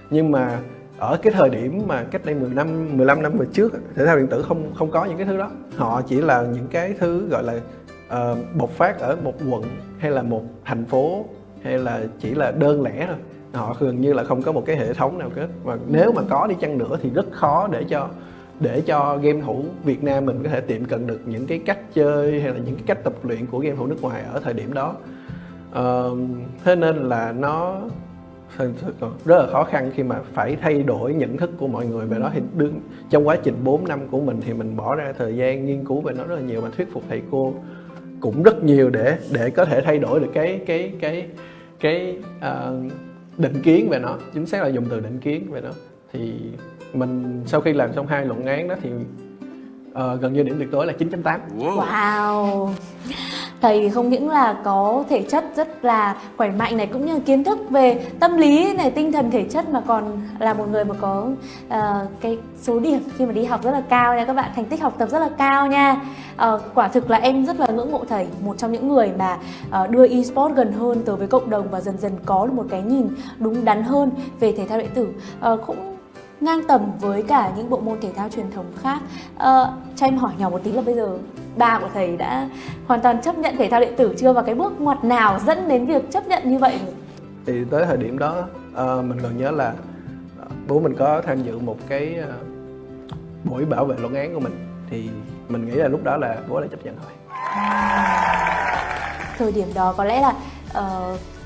Speaker 6: Nhưng mà ở cái thời điểm mà cách đây 15 năm về trước, thể thao điện tử không có những cái thứ đó. Họ chỉ là những cái thứ gọi là bộc phát ở một quận hay là một thành phố, hay là chỉ là đơn lẻ thôi. Họ gần như là không có một cái hệ thống nào kết. Và nếu mà có đi chăng nữa thì rất khó để cho game thủ Việt Nam mình có thể tiệm cận được những cái cách chơi hay là những cái cách tập luyện của game thủ nước ngoài ở thời điểm đó. Thế nên là nó rất là khó khăn khi mà phải thay đổi nhận thức của mọi người về đó. Thì trong quá trình 4 năm của mình thì mình bỏ ra thời gian nghiên cứu về nó rất là nhiều, và thuyết phục thầy cô cũng rất nhiều để có thể thay đổi được cái định kiến về nó. Chính xác là dùng từ định kiến về nó. Thì Mình sau khi làm xong 2 luận án đó thì gần như điểm tuyệt đối là 9.8.
Speaker 3: Wow. Thầy thì không những là có thể chất rất là khỏe mạnh này, cũng như là kiến thức về tâm lý này, tinh thần thể chất, mà còn là một người mà có cái số điểm khi mà đi học rất là cao nha các bạn, thành tích học tập rất là cao nha. Quả thực là em rất là ngưỡng mộ thầy, một trong những người mà đưa eSports gần hơn tới với cộng đồng và dần dần có được một cái nhìn đúng đắn hơn về thể thao điện tử, cũng ngang tầm với cả những bộ môn thể thao truyền thống khác. Cho em hỏi nhỏ một tí là bây giờ ba của thầy đã hoàn toàn chấp nhận thể thao điện tử chưa, và cái bước ngoặt nào dẫn đến việc chấp nhận như vậy?
Speaker 6: Thì tới thời điểm đó mình còn nhớ là bố mình có tham dự một cái buổi bảo vệ luận án của mình, thì mình nghĩ là lúc đó là bố đã chấp nhận rồi.
Speaker 3: Thời điểm đó có lẽ là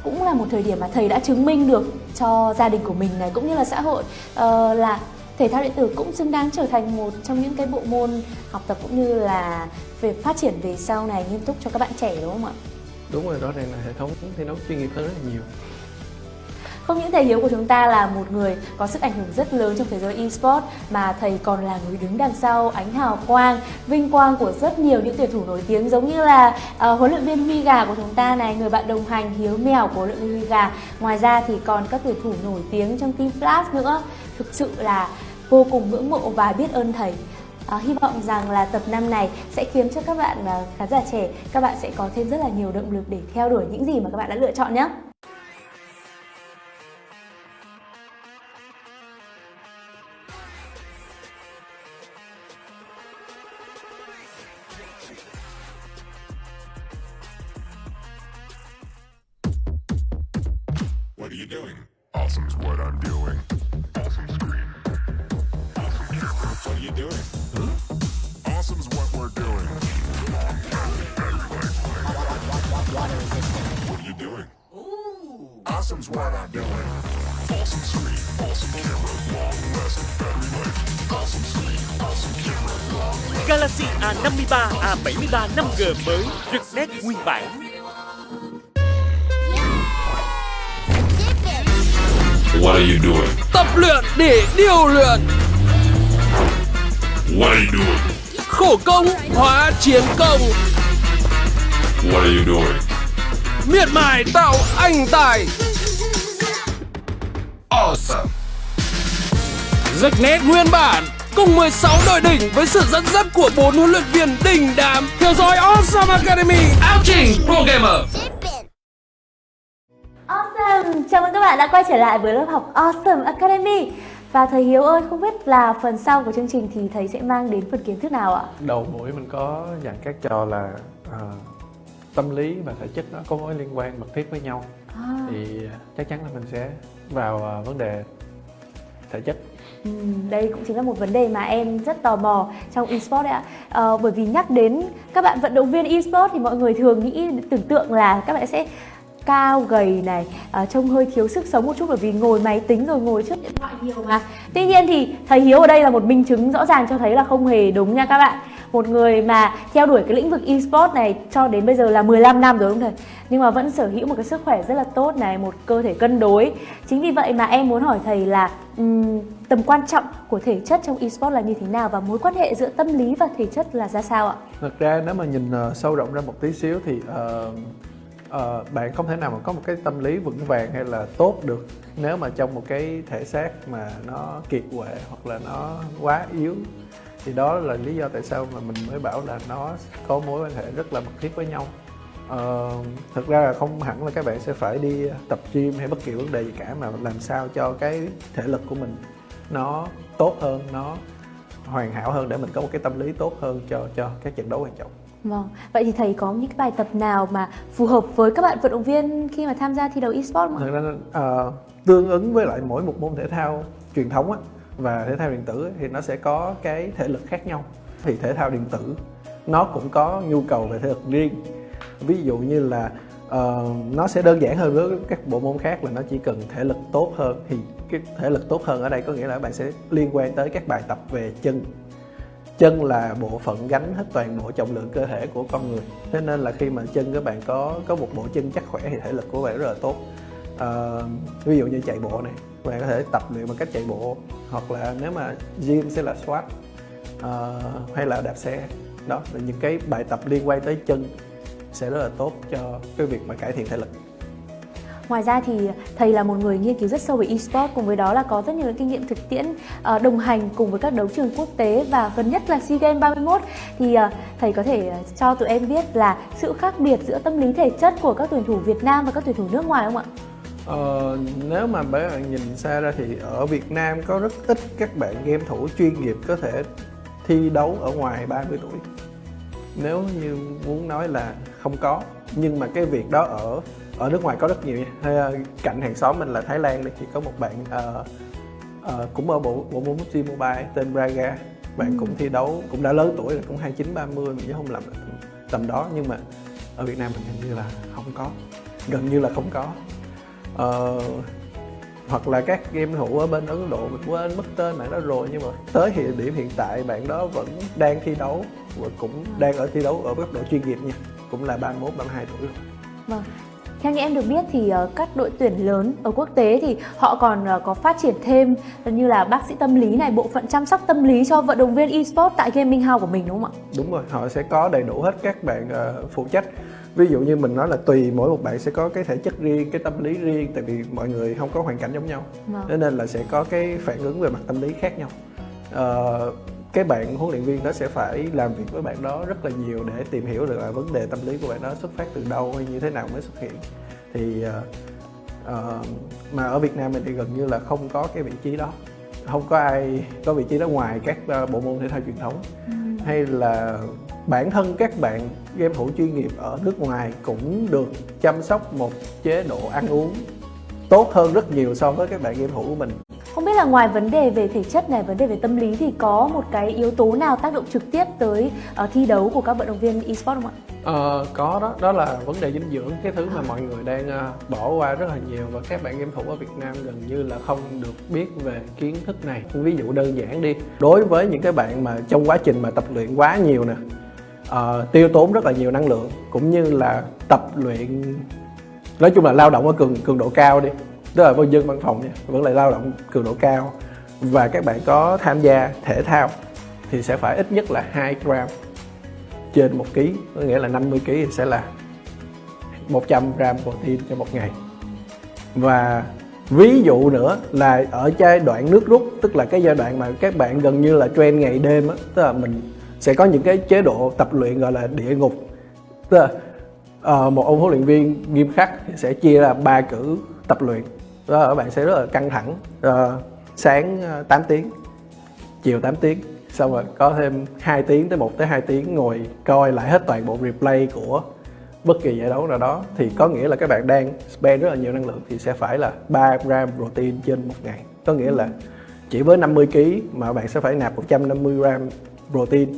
Speaker 3: cũng là một thời điểm mà thầy đã chứng minh được cho gia đình của mình này, cũng như là xã hội, là thể thao điện tử cũng xứng đáng trở thành một trong những cái bộ môn học tập cũng như là về phát triển về sau này nghiêm túc cho các bạn trẻ, đúng không ạ?
Speaker 6: Đúng rồi, rõ ràng là hệ thống thi đấu chuyên nghiệp hơn rất là nhiều.
Speaker 3: Không những thầy Hiếu của chúng ta là một người có sức ảnh hưởng rất lớn trong thế giới eSports, mà thầy còn là người đứng đằng sau ánh hào quang, vinh quang của rất nhiều những tuyển thủ nổi tiếng, giống như là huấn luyện viên Huy Gà của chúng ta này, người bạn đồng hành Hiếu Mèo của huấn luyện viên Huy Gà. Ngoài ra thì còn các tuyển thủ nổi tiếng trong team Flash nữa. Thực sự là vô cùng ngưỡng mộ và biết ơn thầy. Hy vọng rằng là tập 5 này sẽ khiến cho các bạn khán giả trẻ, các bạn sẽ có thêm rất là nhiều động lực để theo đuổi những gì mà các bạn đã lựa chọn nhé.
Speaker 4: What are you doing? Awesome's what I'm doing. Awesome screen. Awesome camera. What are you doing? Huh? Awesome's what we're doing. What are you doing? Awesome's what I'm doing. Awesome screen. Awesome camera. Long-lasting battery life. Awesome screen. Awesome camera. Long-lasting.
Speaker 7: Galaxy A53, A73 5G mới, rực nét nguyên bản.
Speaker 4: What are you doing?
Speaker 11: Tập luyện để điều luyện.
Speaker 4: What are you doing?
Speaker 11: Khổ công hóa chiến công.
Speaker 4: What are you doing?
Speaker 11: Miệt mài tạo anh tài.
Speaker 4: Awesome.
Speaker 11: Rực nét nguyên bản cùng 16 đội đỉnh với sự dẫn dắt của 4 huấn luyện viên đỉnh đám. Theo dõi Awesome Academy.
Speaker 5: Áo trình Pro Gamer.
Speaker 3: Awesome! Chào mừng các bạn đã quay trở lại với lớp học Awesome Academy. Và thầy Hiếu ơi, không biết là phần sau của chương trình thì thầy sẽ mang đến phần kiến thức nào ạ?
Speaker 6: Đầu buổi mình có dặn các trò là tâm lý và thể chất nó có mối liên quan mật thiết với nhau. Thì chắc chắn là mình sẽ vào vấn đề thể chất.
Speaker 3: Đây cũng chính là một vấn đề mà em rất tò mò trong eSports đấy ạ. Bởi vì nhắc đến các bạn vận động viên eSports thì mọi người thường nghĩ, tưởng tượng là các bạn sẽ cao, gầy này, trông hơi thiếu sức sống một chút bởi vì ngồi máy tính rồi ngồi trước điện thoại nhiều mà. Tuy nhiên thì thầy Hiếu ở đây là một minh chứng rõ ràng cho thấy là không hề đúng nha các bạn. Một người mà theo đuổi cái lĩnh vực eSports này cho đến bây giờ là 15 năm rồi đúng không thầy? Nhưng mà vẫn sở hữu một cái sức khỏe rất là tốt này, một cơ thể cân đối. Chính vì vậy mà em muốn hỏi thầy là tầm quan trọng của thể chất trong eSports là như thế nào và mối quan hệ giữa tâm lý và thể chất là ra sao ạ?
Speaker 6: Thật ra nếu mà nhìn sâu rộng ra một tí xíu thì bạn không thể nào mà có một cái tâm lý vững vàng hay là tốt được nếu mà trong một cái thể xác mà nó kiệt quệ hoặc là nó quá yếu. Thì đó là lý do tại sao mà mình mới bảo là nó có mối quan hệ rất là mật thiết với nhau. Thực ra là không hẳn là các bạn sẽ phải đi tập gym hay bất kỳ vấn đề gì cả, mà làm sao cho cái thể lực của mình nó tốt hơn, nó hoàn hảo hơn để mình có một cái tâm lý tốt hơn cho các trận đấu quan trọng.
Speaker 3: Vâng, vậy thì thầy có những cái bài tập nào mà phù hợp với các bạn vận động viên khi mà tham gia thi đấu eSports không?
Speaker 6: Thực ra tương ứng với lại mỗi một môn thể thao truyền thống á, và thể thao điện tử ấy, thì nó sẽ có cái thể lực khác nhau. Thì thể thao điện tử nó cũng có nhu cầu về thể lực riêng. Ví dụ như là nó sẽ đơn giản hơn với các bộ môn khác là nó chỉ cần thể lực tốt hơn. Thì cái thể lực tốt hơn ở đây có nghĩa là bạn sẽ liên quan tới các bài tập về chân. Chân là bộ phận gánh hết toàn bộ trọng lượng cơ thể của con người. Thế nên là khi mà chân các bạn có một bộ chân chắc khỏe thì thể lực của bạn rất là tốt. Ví dụ như chạy bộ này, bạn có thể tập luyện bằng cách chạy bộ, hoặc là nếu mà gym sẽ là squat, hay là đạp xe. Đó là những cái bài tập liên quan tới chân sẽ rất là tốt cho cái việc mà cải thiện thể lực.
Speaker 3: Ngoài ra thì thầy là một người nghiên cứu rất sâu về eSports, cùng với đó là có rất nhiều kinh nghiệm thực tiễn đồng hành cùng với các đấu trường quốc tế và gần nhất là SEA Games 31. Thì thầy có thể cho tụi em biết là sự khác biệt giữa tâm lý thể chất của các tuyển thủ Việt Nam và các tuyển thủ nước ngoài không ạ?
Speaker 6: Nếu mà bạn nhìn xa ra thì ở Việt Nam có rất ít các bạn game thủ chuyên nghiệp có thể thi đấu ở ngoài 30 tuổi. Nếu như muốn nói là không có, nhưng mà cái việc đó ở nước ngoài có rất nhiều nha. Cạnh hàng xóm mình là Thái Lan thì có một bạn cũng ở bộ môn PUBG Mobile tên Braga. Bạn cũng thi đấu, cũng đã lớn tuổi rồi, cũng 29-30 mình nhớ không lầm tầm đó, nhưng mà ở Việt Nam mình hình như là không có, gần như là không có. Hoặc là các game thủ ở bên Ấn Độ, mình quên mất tên bạn đó rồi, nhưng mà tới điểm hiện tại bạn đó vẫn đang thi đấu và cũng đang thi đấu ở cấp độ chuyên nghiệp nha, cũng là 31-32 tuổi rồi.
Speaker 3: Vâng. Theo như em được biết thì các đội tuyển lớn ở quốc tế thì họ còn có phát triển thêm như là bác sĩ tâm lý này, bộ phận chăm sóc tâm lý cho vận động viên eSports tại Gaming House của mình, đúng không ạ?
Speaker 6: Đúng rồi, họ sẽ có đầy đủ hết các bạn phụ trách. Ví dụ như mình nói là tùy mỗi một bạn sẽ có cái thể chất riêng, cái tâm lý riêng, tại vì mọi người không có hoàn cảnh giống nhau. Thế nên là sẽ có cái phản ứng về mặt tâm lý khác nhau. Cái bạn huấn luyện viên đó sẽ phải làm việc với bạn đó rất là nhiều để tìm hiểu được là vấn đề tâm lý của bạn đó xuất phát từ đâu hay như thế nào mới xuất hiện. Thì mà ở Việt Nam mình thì gần như là không có cái vị trí đó, không có ai có vị trí đó ngoài các bộ môn thể thao truyền thống. Hay là bản thân các bạn game thủ chuyên nghiệp ở nước ngoài cũng được chăm sóc một chế độ ăn uống tốt hơn rất nhiều so với các bạn game thủ của mình.
Speaker 3: Không biết là ngoài vấn đề về thể chất này, vấn đề về tâm lý thì có một cái yếu tố nào tác động trực tiếp tới thi đấu của các vận động viên eSports không ạ?
Speaker 6: Có đó, đó là vấn đề dinh dưỡng, cái thứ mà mọi người đang bỏ qua rất là nhiều, và các bạn game thủ ở Việt Nam gần như là không được biết về kiến thức này. Ví dụ đơn giản đi, đối với những cái bạn mà trong quá trình mà tập luyện quá nhiều nè, tiêu tốn rất là nhiều năng lượng, cũng như là tập luyện, nói chung là lao động ở cường độ cao đi, tức là dân văn phòng nha, vẫn là lao động cường độ cao, và các bạn có tham gia thể thao thì sẽ phải ít nhất là 2 gram trên 1 kg, có nghĩa là 50 kg thì sẽ là 100 gram protein cho một ngày. Và ví dụ nữa là ở giai đoạn nước rút, tức là cái giai đoạn mà các bạn gần như là train ngày đêm á, tức là mình sẽ có những cái chế độ tập luyện gọi là địa ngục, tức là một ông huấn luyện viên nghiêm khắc sẽ chia ra 3 cử tập luyện. Đó, các bạn sẽ rất là căng thẳng, sáng 8 tiếng, chiều 8 tiếng, xong rồi có thêm 2 tiếng tới 1 tới 2 tiếng ngồi coi lại hết toàn bộ replay của bất kỳ giải đấu nào đó, thì có nghĩa là các bạn đang spend rất là nhiều năng lượng, thì sẽ phải là 3 gram protein trên một ngày. Có nghĩa là chỉ với 50 kg mà bạn sẽ phải nạp 150 gram protein.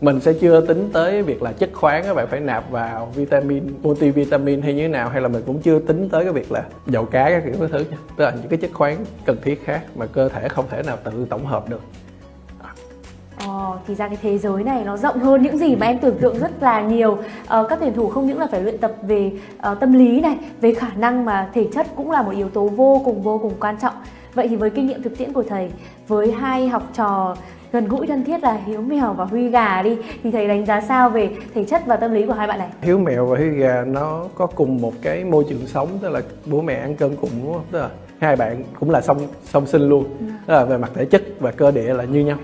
Speaker 6: Mình sẽ chưa tính tới việc là chất khoáng các bạn phải nạp vào vitamin, multivitamin hay như thế nào, hay là mình cũng chưa tính tới cái việc là dầu cá các kiểu thứ, tức là những cái chất khoáng cần thiết khác mà cơ thể không thể nào tự tổng hợp được.
Speaker 3: Thì ra cái thế giới này nó rộng hơn những gì mà em tưởng tượng rất là nhiều. Các tuyển thủ không những là phải luyện tập về tâm lý này, về khả năng mà thể chất cũng là một yếu tố vô cùng quan trọng. Vậy thì với kinh nghiệm thực tiễn của thầy, với hai học trò gần gũi thân thiết là Hiếu Mèo và Huy Gà đi, thì thầy đánh giá sao về thể chất và tâm lý của hai bạn này?
Speaker 6: Hiếu Mèo và Huy Gà nó có cùng một cái môi trường sống, tức là bố mẹ ăn cơm cùng, đúng không? Tức là hai bạn cũng là song sinh luôn, tức là về mặt thể chất và cơ địa là như nhau.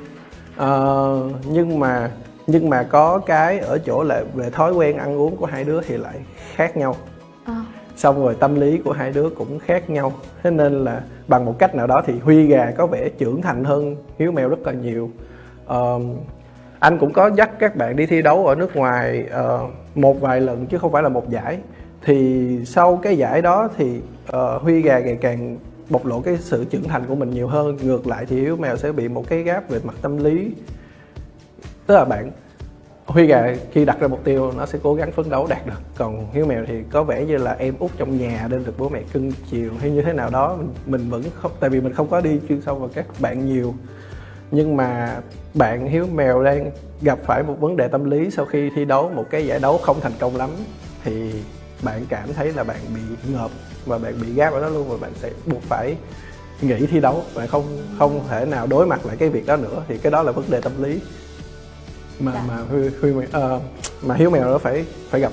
Speaker 6: Nhưng mà có cái ở chỗ là về thói quen ăn uống của hai đứa thì lại khác nhau. Xong rồi tâm lý của hai đứa cũng khác nhau. Thế nên là bằng một cách nào đó thì Huy Gà có vẻ trưởng thành hơn Hiếu Mèo rất là nhiều. Anh cũng có dắt các bạn đi thi đấu ở nước ngoài một vài lần chứ không phải là một giải. Thì sau cái giải đó thì Huy Gà ngày càng bộc lộ cái sự trưởng thành của mình nhiều hơn. Ngược lại thì Hiếu Mèo sẽ bị một cái gap về mặt tâm lý. Tức là Huy Gà khi đặt ra mục tiêu nó sẽ cố gắng phấn đấu đạt được, còn Hiếu Mèo thì có vẻ như là em út trong nhà nên được bố mẹ cưng chiều hay như thế nào đó. Mình vẫn không, tại vì mình không có đi chuyên sâu vào các bạn nhiều. Nhưng mà bạn Hiếu Mèo đang gặp phải một vấn đề tâm lý sau khi thi đấu một cái giải đấu không thành công lắm, thì bạn cảm thấy là bạn bị ngợp và bạn bị gap ở đó luôn, và bạn sẽ buộc phải nghỉ thi đấu, bạn không thể nào đối mặt lại cái việc đó nữa, thì cái đó là vấn đề tâm lý mà Hiếu Mèo nó phải gặp.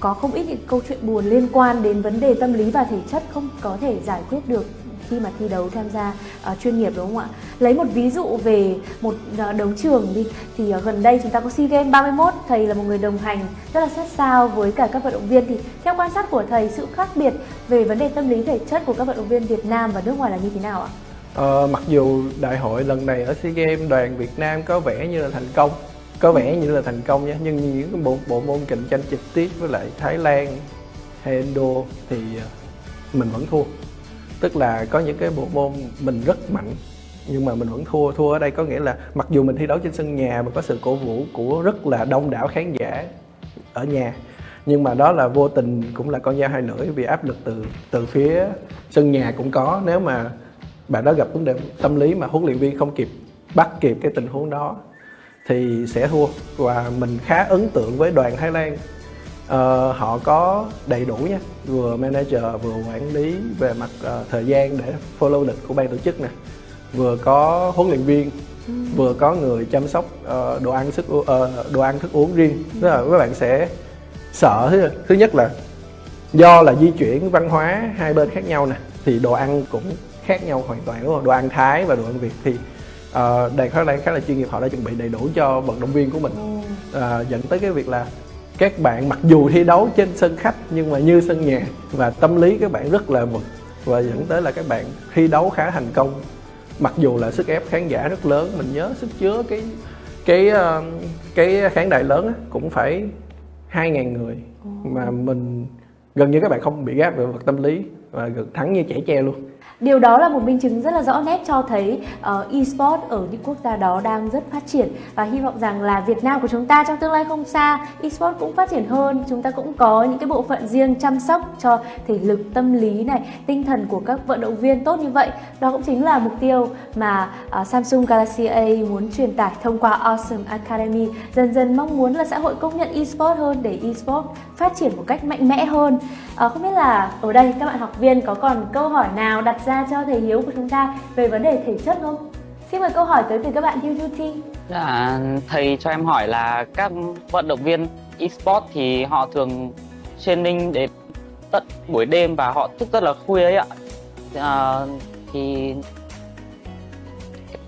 Speaker 3: Có không ít những câu chuyện buồn liên quan đến vấn đề tâm lý và thể chất không có thể giải quyết được khi mà thi đấu tham gia chuyên nghiệp, đúng không ạ? Lấy một ví dụ về một đấu trường đi, thì gần đây chúng ta có SEA Games 31, thầy là một người đồng hành rất là sát sao với cả các vận động viên, thì theo quan sát của thầy, sự khác biệt về vấn đề tâm lý thể chất của các vận động viên Việt Nam và nước ngoài là như thế nào ạ?
Speaker 6: Mặc dù đại hội lần này ở SEA Games đoàn Việt Nam có vẻ như là thành công, nha, nhưng những bộ môn cạnh tranh trực tiếp với lại Thái Lan hay Indo thì mình vẫn thua. Tức là có những cái bộ môn mình rất mạnh nhưng mà mình vẫn thua ở đây có nghĩa là mặc dù mình thi đấu trên sân nhà mà có sự cổ vũ của rất là đông đảo khán giả ở nhà, nhưng mà đó là vô tình cũng là con dao hai lưỡi, vì áp lực từ phía sân nhà cũng có. Nếu mà bạn đó gặp vấn đề tâm lý mà huấn luyện viên không bắt kịp cái tình huống đó thì sẽ thua. Và mình khá ấn tượng với đoàn Thái Lan. Họ có đầy đủ nha, vừa manager vừa quản lý về mặt thời gian để follow lịch của ban tổ chức nè, vừa có huấn luyện viên, vừa có người chăm sóc đồ ăn thức uống riêng. Tức là các bạn sẽ sợ thứ nhất là do là di chuyển văn hóa hai bên khác nhau nè, thì đồ ăn cũng khác nhau hoàn toàn, đúng không? Đồ ăn Thái và đồ ăn Việt thì đoàn Thái Lan khá là chuyên nghiệp, họ đã chuẩn bị đầy đủ cho vận động viên của mình, dẫn tới cái việc là các bạn mặc dù thi đấu trên sân khách nhưng mà như sân nhà, và tâm lý các bạn rất là vững, và dẫn tới là các bạn thi đấu khá thành công. Mặc dù là sức ép khán giả rất lớn, mình nhớ sức chứa cái khán đài lớn á, cũng phải 2.000 người, mà mình gần như các bạn không bị gáp về mặt tâm lý và gần thắng như chẻ tre luôn.
Speaker 3: Điều đó là một minh chứng rất là rõ nét cho thấy eSports ở những quốc gia đó đang rất phát triển, và hy vọng rằng là Việt Nam của chúng ta trong tương lai không xa, eSports cũng phát triển hơn. Chúng ta cũng có những cái bộ phận riêng chăm sóc cho thể lực, tâm lý này, tinh thần của các vận động viên tốt như vậy. Đó cũng chính là mục tiêu mà Samsung Galaxy A muốn truyền tải thông qua Awesome Academy. Dần dần mong muốn là xã hội công nhận eSports hơn để eSports phát triển một cách mạnh mẽ hơn. Không biết là ở đây các bạn học viên có còn câu hỏi nào đặt ra cho thầy Hiếu của chúng ta về vấn đề thể chất không? Xin mời câu hỏi tới từ các bạn Beauty.
Speaker 12: Thầy cho em hỏi là các vận động viên eSports thì họ thường training đến tận buổi đêm và họ thức rất là khuya ấy ạ. Thì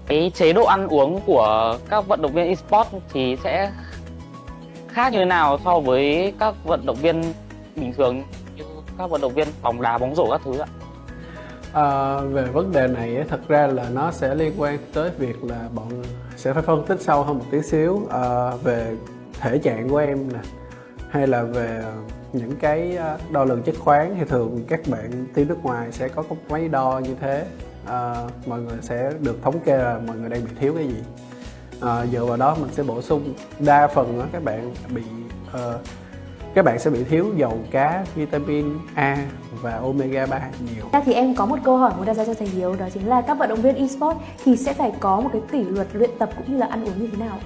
Speaker 12: cái chế độ ăn uống của các vận động viên eSports thì sẽ khác như thế nào so với các vận động viên bình thường như các vận động viên bóng đá, bóng rổ các thứ ạ?
Speaker 6: Về vấn đề này thật ra là nó sẽ liên quan tới việc là bọn sẽ phải phân tích sâu hơn một tí xíu về thể trạng của em nè, hay là về những cái đo lường chất khoáng. Thì thường các bạn team nước ngoài sẽ có máy đo như thế, mọi người sẽ được thống kê là mọi người đang bị thiếu cái gì, dựa vào đó mình sẽ bổ sung. Đa phần các bạn sẽ bị thiếu dầu cá, vitamin A và omega 3 nhiều.
Speaker 3: Thì em có một câu hỏi muốn đặt ra cho thầy Hiếu, đó chính là các vận động viên eSports thì sẽ phải có một cái kỷ luật luyện tập cũng như là ăn uống như thế nào?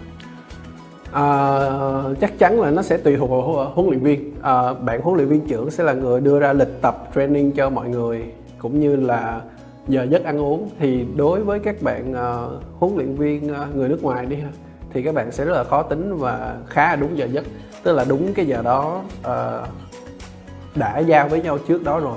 Speaker 6: Chắc chắn là nó sẽ tùy thuộc vào huấn luyện viên. Bạn huấn luyện viên trưởng sẽ là người đưa ra lịch tập training cho mọi người, cũng như là giờ giấc ăn uống. Thì đối với các bạn huấn luyện viên người nước ngoài đi, thì các bạn sẽ rất là khó tính và khá là đúng giờ giấc. Tức là đúng cái giờ đó đã giao với nhau trước đó rồi.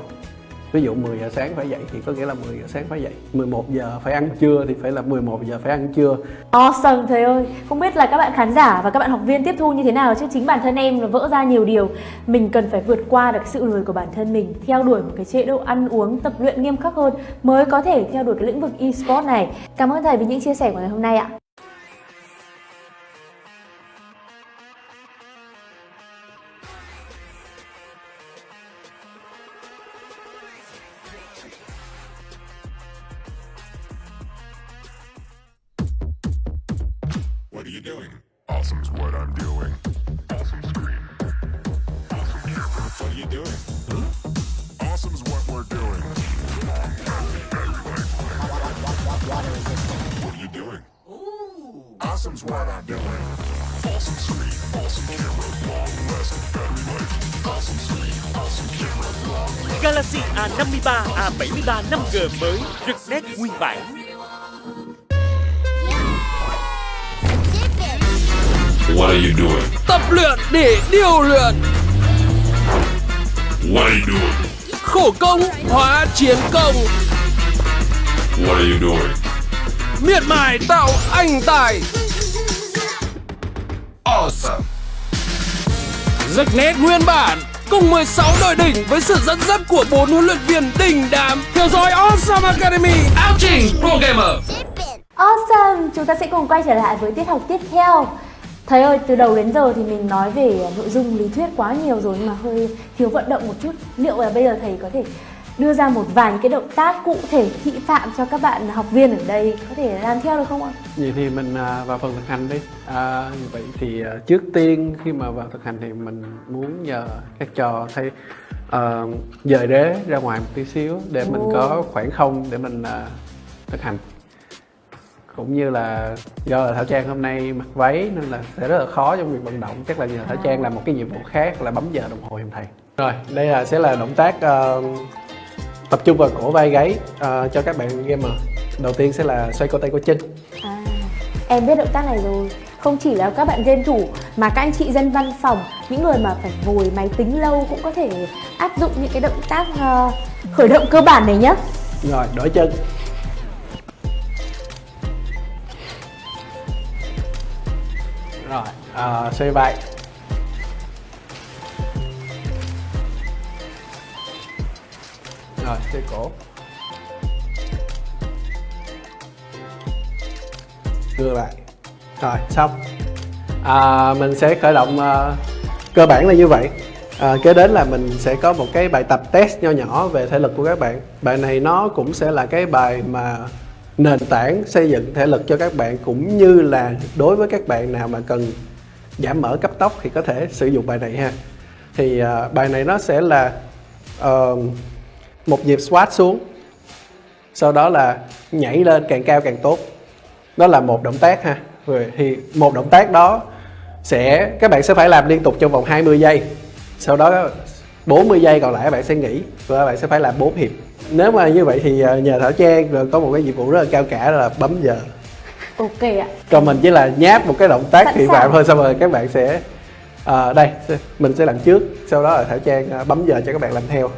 Speaker 6: Ví dụ 10 giờ sáng phải dậy thì có nghĩa là 10 giờ sáng phải dậy, 11 giờ phải ăn trưa thì phải là 11 giờ phải ăn trưa.
Speaker 3: Awesome thầy ơi, không biết là các bạn khán giả và các bạn học viên tiếp thu như thế nào, chứ chính bản thân em là vỡ ra nhiều điều. Mình cần phải vượt qua được sự lười của bản thân mình, theo đuổi một cái chế độ ăn uống, tập luyện nghiêm khắc hơn mới có thể theo đuổi cái lĩnh vực eSports này. Cảm ơn thầy vì những chia sẻ của ngày hôm nay ạ.
Speaker 4: What are you doing? Awesome's what I'm doing. Awesome screen. Awesome camera. What are you doing? Huh? Awesome's what we're doing. What are you doing? Awesome's what I'm doing. Awesome screen. Awesome camera. Long lasting battery life. Awesome screen. Awesome camera. Long lasting.
Speaker 7: Galaxy A53, A73 5G mới, rực nét nguyên bản.
Speaker 4: What are you doing?
Speaker 11: Tập luyện để điều luyện.
Speaker 4: What are you doing?
Speaker 11: Khổ công hóa chiến công.
Speaker 4: What are you doing?
Speaker 11: Miệt mài tạo anh tài.
Speaker 4: Awesome!
Speaker 11: Rực nét nguyên bản cùng 16 đội đỉnh với sự dẫn dắt của 4 huấn luyện viên đình đám. Theo dõi Awesome Academy.
Speaker 5: Áo trình Pro Gamer.
Speaker 3: Awesome, chúng ta sẽ cùng quay trở lại với tiết học tiếp theo. Thầy ơi, từ đầu đến giờ thì mình nói về nội dung lý thuyết quá nhiều rồi nhưng mà hơi thiếu vận động một chút. Liệu là bây giờ thầy có thể đưa ra một vài những cái động tác cụ thể thị phạm cho các bạn học viên ở đây có thể làm theo được không ạ?
Speaker 6: Vậy thì mình vào phần thực hành đi. Như vậy thì trước tiên khi mà vào thực hành thì mình muốn nhờ các trò thầy dời đế ra ngoài một tí xíu để mình có khoảng không để mình thực hành. Cũng như là do là Thảo Trang hôm nay mặc váy nên là sẽ rất là khó trong việc vận động. Chắc là nhờ Thảo Trang làm một cái nhiệm vụ khác là bấm giờ đồng hồ giùm thầy. Rồi, đây sẽ là động tác tập trung vào cổ vai gáy cho các bạn gamer. Đầu tiên sẽ là xoay cổ tay cổ chân.
Speaker 3: Em biết động tác này rồi. Không chỉ là các bạn game thủ mà các anh chị dân văn phòng, những người mà phải ngồi máy tính lâu cũng có thể áp dụng những cái động tác khởi động cơ bản này nhé.
Speaker 6: Rồi, đổi chân. Rồi, xoay vai. Rồi, xoay cổ. Ngược lại. Rồi, xong. Mình sẽ khởi động cơ bản là như vậy. Kế đến là mình sẽ có một cái bài tập test nho nhỏ về thể lực của các bạn. Bài này nó cũng sẽ là cái bài mà nền tảng xây dựng thể lực cho các bạn, cũng như là đối với các bạn nào mà cần giảm mỡ cấp tốc thì có thể sử dụng bài này ha. Thì bài này nó sẽ là một nhịp squat xuống, sau đó là nhảy lên càng cao càng tốt. Đó là một động tác ha. Rồi thì một động tác đó các bạn sẽ phải làm liên tục trong vòng 20 giây. Sau đó 40 giây còn lại các bạn sẽ nghỉ và các bạn sẽ phải làm 4 hiệp. Nếu mà như vậy thì nhờ Thảo Trang rồi có một cái nhiệm vụ rất là cao cả, đó là bấm giờ.
Speaker 3: Ok ạ.
Speaker 6: Còn mình chỉ là nháp một cái động tác thị phạm thôi, xong rồi các bạn sẽ đây mình sẽ làm trước, sau đó là Thảo Trang bấm giờ cho các bạn làm theo.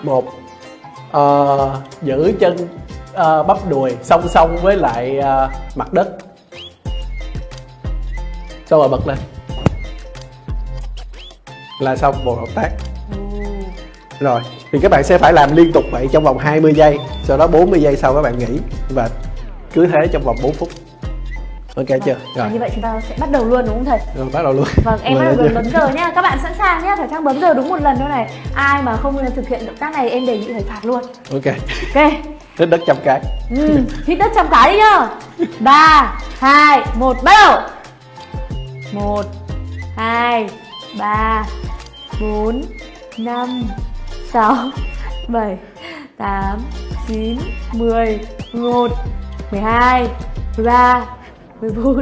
Speaker 6: Một, giữ chân bắp đùi song song với lại mặt đất, xong rồi bật lên là xong một động tác. Rồi thì các bạn sẽ phải làm liên tục vậy trong vòng 20 giây, sau đó 40 giây sau các bạn nghỉ, và cứ thế trong vòng 4 phút. Ok chưa? Rồi.
Speaker 3: Như vậy chúng ta sẽ bắt đầu luôn đúng không thầy?
Speaker 6: Rồi, bắt đầu luôn.
Speaker 3: Vâng, em bắt đầu bấm giờ nhá. Các bạn sẵn sàng nhá. Thảo Trang bấm giờ đúng một lần thôi này. Ai mà không thực hiện động tác này em đề nghị thầy phạt luôn.
Speaker 6: Ok.
Speaker 3: Ok.
Speaker 6: Hít đất 100 cái.
Speaker 3: Hít đất 100 cái đi nhá. 3, 2, 1 bắt đầu. 1, 2, 3, 4, 5, 6, 7, 8, 9, 10, 11, 12, 13, 14,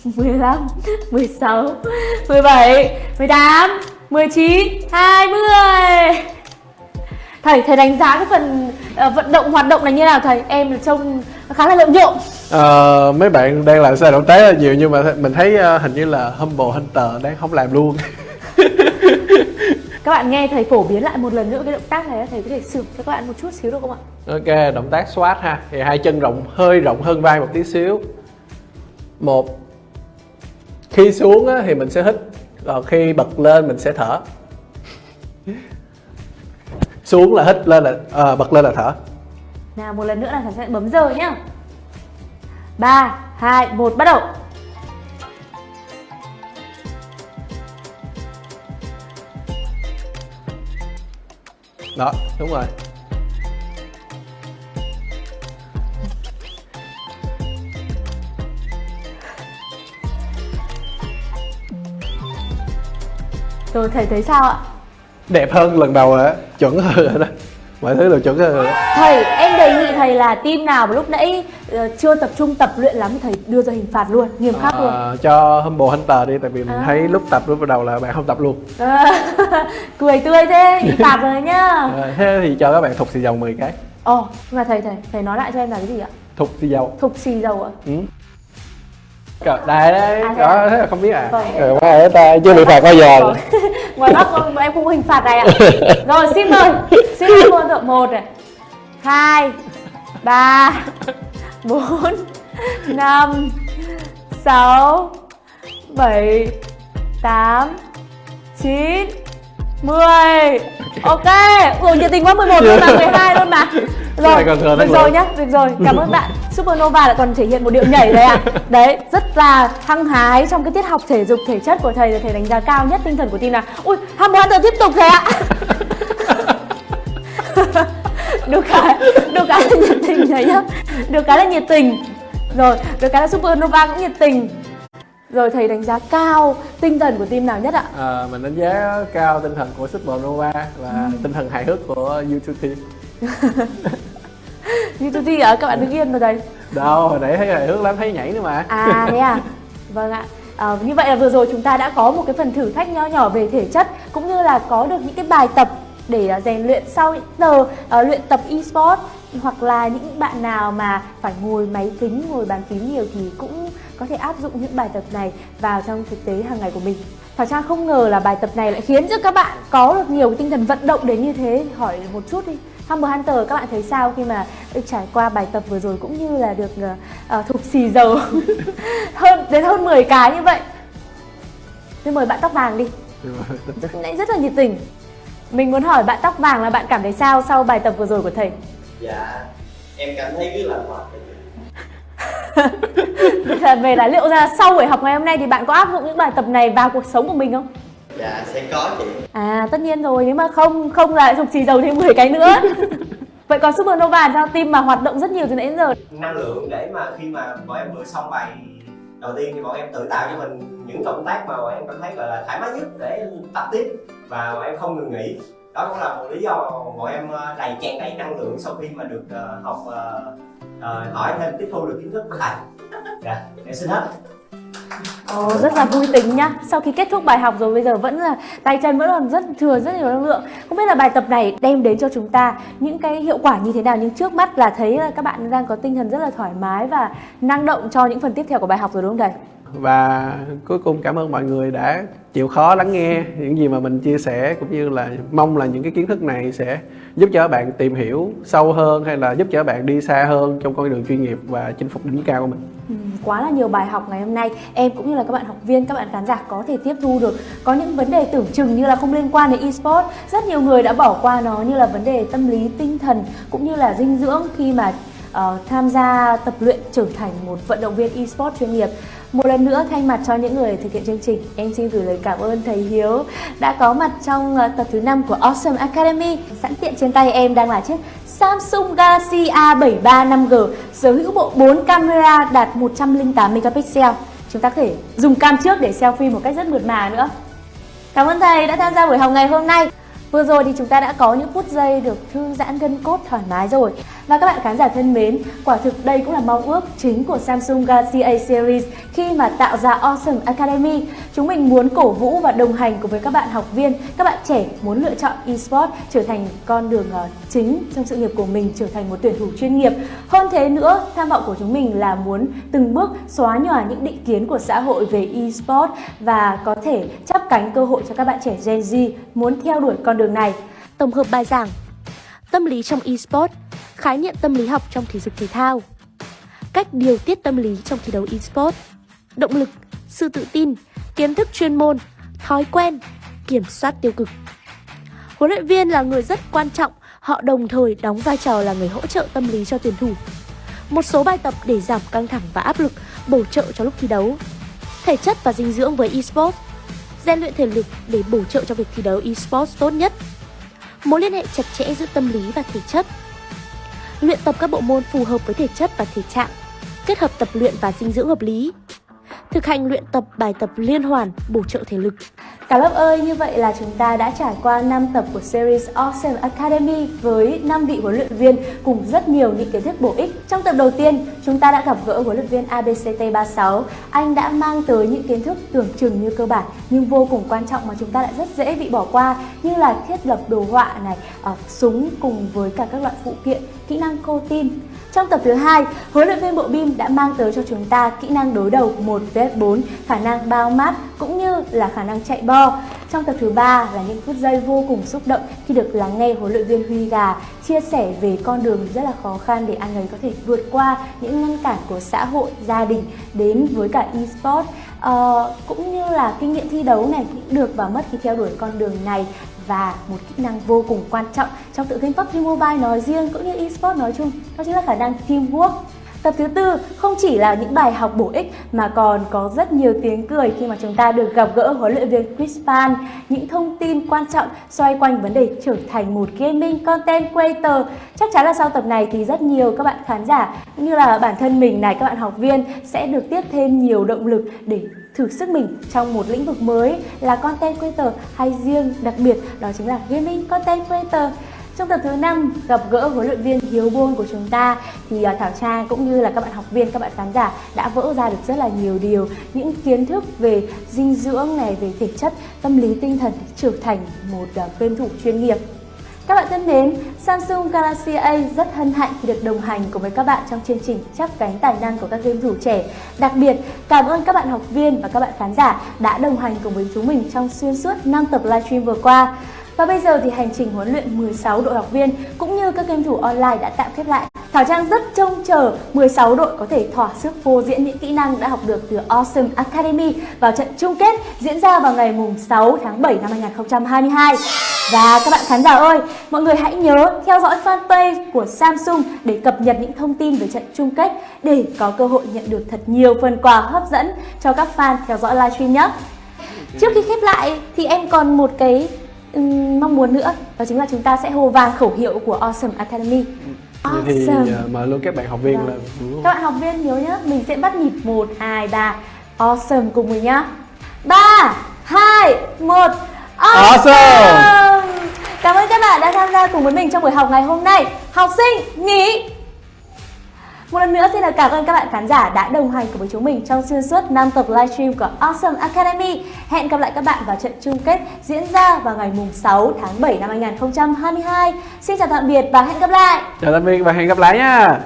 Speaker 3: 15, 16, 17, 18, 19, 20. Thầy đánh giá cái phần vận động hoạt động này như nào thầy? Em trông khá là lợm nhộm.
Speaker 6: Mấy bạn đang làm sai động tác là nhiều, nhưng mà mình thấy hình như là Humble Hunter đang không làm luôn.
Speaker 3: Các bạn nghe thầy phổ biến lại một lần nữa cái động tác này, thầy có thể sửa cho các bạn một chút xíu được không ạ?
Speaker 6: Ok, động tác squat ha. Thì hai chân hơi rộng hơn vai một tí xíu. Một, khi xuống á, thì mình sẽ hít, còn khi bật lên mình sẽ thở. Xuống là hít, lên là bật lên là thở.
Speaker 3: Nào một lần nữa là thầy sẽ bấm giờ nhá. 3, 2, 1 bắt đầu.
Speaker 6: Đó, đúng rồi.
Speaker 3: Rồi thầy thấy sao ạ?
Speaker 6: Đẹp hơn lần đầu rồi á, chuẩn hơn rồi đó. mọi thứ đều chuẩn rồi.
Speaker 3: Thầy, em đề nghị thầy là team nào mà lúc nãy chưa tập trung tập luyện lắm thì thầy đưa ra hình phạt luôn, nghiêm khắc luôn.
Speaker 6: Cho Humble Hunter đi, tại vì mình thấy lúc tập lúc đầu là bạn không tập luôn.
Speaker 3: Cười tươi thế, bị phạt rồi nhá.
Speaker 6: Thế thì cho các bạn thục xì dầu 10 cái.
Speaker 3: Nhưng mà thầy nói lại cho em là cái gì ạ?
Speaker 6: Thục xì dầu.
Speaker 3: Thục xì dầu ạ?
Speaker 6: Đây đấy, đó, thế là không biết à?
Speaker 3: Vâng.
Speaker 6: Quá ta chưa bị phạt bao giờ.
Speaker 3: Ngoài Bắc em không có hình phạt này ạ. Rồi xin mời, xin mời được 1 này, 2, 3, 4, 5, 6, 7, 8, 9, 10. Ok, ủa nhiệt tình quá, 11 luôn mà, 12 luôn mà. Rồi, được rồi nhá, được rồi. Cảm ơn bạn. Supernova lại còn thể hiện một điệu nhảy đấy ạ. Đấy, rất là hăng hái trong cái tiết học thể dục thể chất của thầy, thầy đánh giá cao nhất tinh thần của team nào. Ui, Humble Hunter tiếp tục thầy ạ. Được cái là nhiệt tình đấy nhá. Được cái là nhiệt tình. Rồi, được cái là Supernova cũng nhiệt tình. Rồi thầy đánh giá cao tinh thần của team nào nhất ạ?
Speaker 6: Mình đánh giá cao tinh thần của Supernova và tinh thần hài hước của YouTube Team.
Speaker 3: YouTube ạ, các bạn đứng yên rồi thầy.
Speaker 6: Đâu, hồi nãy thấy hài hước lắm, thấy nhảy nữa mà.
Speaker 3: Thế à? Vâng ạ. Như vậy là vừa rồi chúng ta đã có một cái phần thử thách nho nhỏ về thể chất, cũng như là có được những cái bài tập để rèn luyện sau những giờ luyện tập eSports, hoặc là những bạn nào mà phải ngồi máy tính, ngồi bàn phím nhiều thì cũng có thể áp dụng những bài tập này vào trong thực tế hàng ngày của mình. Thảo Trang không ngờ là bài tập này lại khiến cho các bạn có được nhiều cái tinh thần vận động đến như thế. Hỏi một chút đi, Humble Hunter các bạn thấy sao khi mà được trải qua bài tập vừa rồi, cũng như là được thục xì dầu hơn 10 cái như vậy. Tôi mời bạn tóc vàng đi. Rất là nhiệt tình. Mình muốn hỏi bạn tóc vàng là bạn cảm thấy sao sau bài tập vừa rồi của thầy?
Speaker 15: Dạ, em cảm thấy rất là mệt.
Speaker 3: Về là liệu ra sau buổi học ngày hôm nay thì bạn có áp dụng những bài tập này vào cuộc sống của mình không?
Speaker 15: Dạ, sẽ có chị.
Speaker 3: Tất nhiên rồi, nếu mà không lại thục xì dầu thêm 10 cái nữa. Vậy còn Supernova sao, team mà hoạt động rất nhiều từ nãy đến giờ?
Speaker 15: Năng lượng để mà khi mà bọn em vừa xong bài đầu tiên thì bọn em tự tạo cho mình những động tác mà bọn em cảm thấy gọi là thoải mái nhất để tập tiếp, và bọn em không ngừng nghỉ. Đó cũng là một lý do mà bọn em tràn đầy năng lượng sau khi mà được học hỏi thêm, tiếp thu được kiến thức của thầy. Dạ, em xin hết.
Speaker 3: Rất là vui tính nhá. Sau khi kết thúc bài học rồi bây giờ vẫn là tay chân vẫn còn rất nhiều năng lượng. Không biết là bài tập này đem đến cho chúng ta những cái hiệu quả như thế nào, nhưng trước mắt là thấy là các bạn đang có tinh thần rất là thoải mái và năng động cho những phần tiếp theo của bài học rồi, đúng không thầy?
Speaker 6: Và cuối cùng cảm ơn mọi người đã chịu khó lắng nghe những gì mà mình chia sẻ, cũng như là mong là những cái kiến thức này sẽ giúp cho các bạn tìm hiểu sâu hơn, hay là giúp cho các bạn đi xa hơn trong con đường chuyên nghiệp và chinh phục đỉnh cao của mình.
Speaker 3: Quá là nhiều bài học ngày hôm nay, em cũng như là các bạn học viên, các bạn khán giả có thể tiếp thu được. Có những vấn đề tưởng chừng như là không liên quan đến eSports, rất nhiều người đã bỏ qua nó, như là vấn đề tâm lý, tinh thần cũng như là dinh dưỡng khi mà tham gia tập luyện trở thành một vận động viên eSports chuyên nghiệp. Một lần nữa thay mặt cho những người thực hiện chương trình, em xin gửi lời cảm ơn thầy Hiếu đã có mặt trong tập thứ 5 của Awesome Academy. Sẵn tiện trên tay em đang là chiếc Samsung Galaxy A73 5G sở hữu bộ 4 camera đạt 108 megapixel. Chúng ta có thể dùng cam trước để selfie một cách rất mượt mà nữa. Cảm ơn thầy đã tham gia buổi học ngày hôm nay. Vừa rồi thì chúng ta đã có những phút giây được thư giãn gân cốt thoải mái rồi. Và các bạn khán giả thân mến, quả thực đây cũng là mong ước chính của Samsung Galaxy A Series khi mà tạo ra Awesome Academy. Chúng mình muốn cổ vũ và đồng hành cùng với các bạn học viên, các bạn trẻ muốn lựa chọn eSports trở thành con đường chính trong sự nghiệp của mình, trở thành một tuyển thủ chuyên nghiệp. Hơn thế nữa, tham vọng của chúng mình là muốn từng bước xóa nhòa những định kiến của xã hội về eSports và có thể chắp cánh cơ hội cho các bạn trẻ Gen Z muốn theo đuổi con đường này.
Speaker 16: Tổng hợp bài giảng: tâm lý trong eSports, khái niệm tâm lý học trong thể dục thể thao, cách điều tiết tâm lý trong thi đấu eSports, động lực, sự tự tin, kiến thức chuyên môn, thói quen, kiểm soát tiêu cực. Huấn luyện viên là người rất quan trọng, họ đồng thời đóng vai trò là người hỗ trợ tâm lý cho tuyển thủ. Một số bài tập để giảm căng thẳng và áp lực, bổ trợ cho lúc thi đấu. Thể chất và dinh dưỡng với eSports, rèn luyện thể lực để bổ trợ cho việc thi đấu eSports tốt nhất. Mối liên hệ chặt chẽ giữa tâm lý và thể chất. Luyện tập các bộ môn phù hợp với thể chất và thể trạng, kết hợp tập luyện và dinh dưỡng hợp lý. Thực hành luyện tập bài tập liên hoàn bổ trợ thể lực.
Speaker 3: Cả lớp ơi, như vậy là chúng ta đã trải qua 5 tập của series Awesome Academy với 5 vị huấn luyện viên cùng rất nhiều những kiến thức bổ ích. Trong tập đầu tiên, chúng ta đã gặp gỡ huấn luyện viên ABCT36. Anh đã mang tới những kiến thức tưởng chừng như cơ bản nhưng vô cùng quan trọng mà chúng ta lại rất dễ bị bỏ qua, như là thiết lập đồ họa này, súng cùng với cả các loại phụ kiện, kỹ năng cô tin. Trong tập thứ 2, huấn luyện viên bộ bim đã mang tới cho chúng ta kỹ năng đối đầu 1vs4, khả năng bao mát cũng như là khả năng chạy bo. Trong tập thứ 3 là những phút giây vô cùng xúc động khi được lắng nghe huấn luyện viên Huy Gà chia sẻ về con đường rất là khó khăn để anh ấy có thể vượt qua những ngăn cản của xã hội, gia đình đến với cả eSports, cũng như là kinh nghiệm thi đấu này được và mất khi theo đuổi con đường này. Và một kỹ năng vô cùng quan trọng trong tựa game PUBG Mobile nói riêng cũng như eSports nói chung, đó chính là khả năng teamwork. Tập thứ 4 không chỉ là những bài học bổ ích mà còn có rất nhiều tiếng cười khi mà chúng ta được gặp gỡ huấn luyện viên Chris Pan, những thông tin quan trọng xoay quanh vấn đề trở thành một gaming content creator. Chắc chắn là sau tập này thì rất nhiều các bạn khán giả cũng như là bản thân mình này, các bạn học viên sẽ được tiếp thêm nhiều động lực để thử sức mình trong một lĩnh vực mới là content creator, hay riêng đặc biệt đó chính là gaming content creator. Trong tập thứ 5 gặp gỡ huấn luyện viên Hiếu Bôn của chúng ta thì Thảo Trang cũng như là các bạn học viên, các bạn khán giả đã vỡ ra được rất là nhiều điều, những kiến thức về dinh dưỡng này, về thể chất, tâm lý tinh thần để trở thành một game thủ chuyên nghiệp. Các bạn thân mến, Samsung Galaxy A rất hân hạnh khi được đồng hành cùng với các bạn trong chương trình Chắp cánh tài năng của các game thủ trẻ. Đặc biệt, cảm ơn các bạn học viên và các bạn khán giả đã đồng hành cùng với chúng mình trong xuyên suốt 5 tập livestream vừa qua. Và bây giờ thì hành trình huấn luyện 16 đội học viên cũng như các game thủ online đã tạm khép lại. Thảo Trang rất trông chờ 16 đội có thể thỏa sức phô diễn những kỹ năng đã học được từ Awesome Academy vào trận chung kết diễn ra vào ngày 6 tháng 7 năm 2022. Và các bạn khán giả ơi, mọi người hãy nhớ theo dõi fanpage của Samsung để cập nhật những thông tin về trận chung kết để có cơ hội nhận được thật nhiều phần quà hấp dẫn cho các fan theo dõi livestream nhé. Trước khi khép lại thì em còn một cái mong muốn nữa, đó chính là chúng ta sẽ hô vang khẩu hiệu của Awesome Academy.
Speaker 6: Vậy thì mời luôn các bạn học viên là
Speaker 3: các bạn học viên nhớ nhé, mình sẽ bắt nhịp 1, 2, 3 Awesome cùng mình nhá. 3, 2, 1 Awesome. Cảm ơn các bạn đã tham gia cùng với mình trong buổi học ngày hôm nay. Học sinh nghỉ. Một lần nữa xin được cảm ơn các bạn khán giả đã đồng hành cùng với chúng mình trong xuyên suốt 5 tập livestream của Awesome Academy. Hẹn gặp lại các bạn vào trận chung kết diễn ra vào ngày 6 tháng 7 năm 2022. Xin chào tạm biệt và hẹn gặp lại.
Speaker 6: Chào tạm biệt và hẹn gặp lại nha.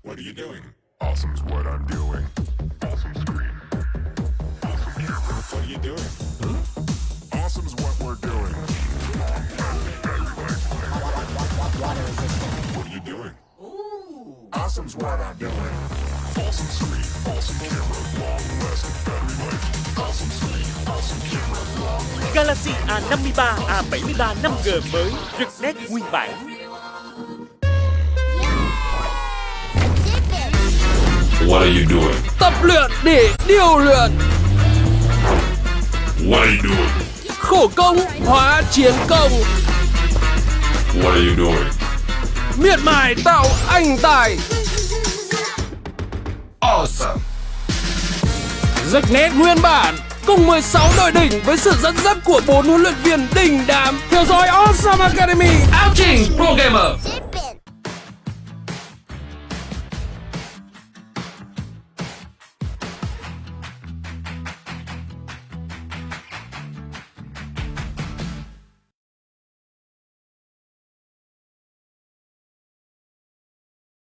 Speaker 4: What are you doing? Awesome's what I'm doing. Awesome screen. Awesome camera. What are you doing? Awesome's what we're doing. What are you doing? Awesome's what I'm doing. Awesome screen. Awesome camera. Long-lasting battery life. Awesome screen. Awesome camera. Long-lasting.
Speaker 7: Galaxy A53, A73 5G mới, rực nét nguyên bản.
Speaker 4: What are you doing?
Speaker 11: Tập luyện để điều luyện.
Speaker 4: What are you doing?
Speaker 11: Khổ công hóa chiến công.
Speaker 4: What are you doing?
Speaker 11: Miệt mài tạo anh tài.
Speaker 4: Awesome.
Speaker 11: Rực nét nguyên bản cùng 16 đội đỉnh với sự dẫn dắt của 4 huấn luyện viên đỉnh đám. Theo dõi Awesome Academy.
Speaker 5: Áo trình Pro Gamer.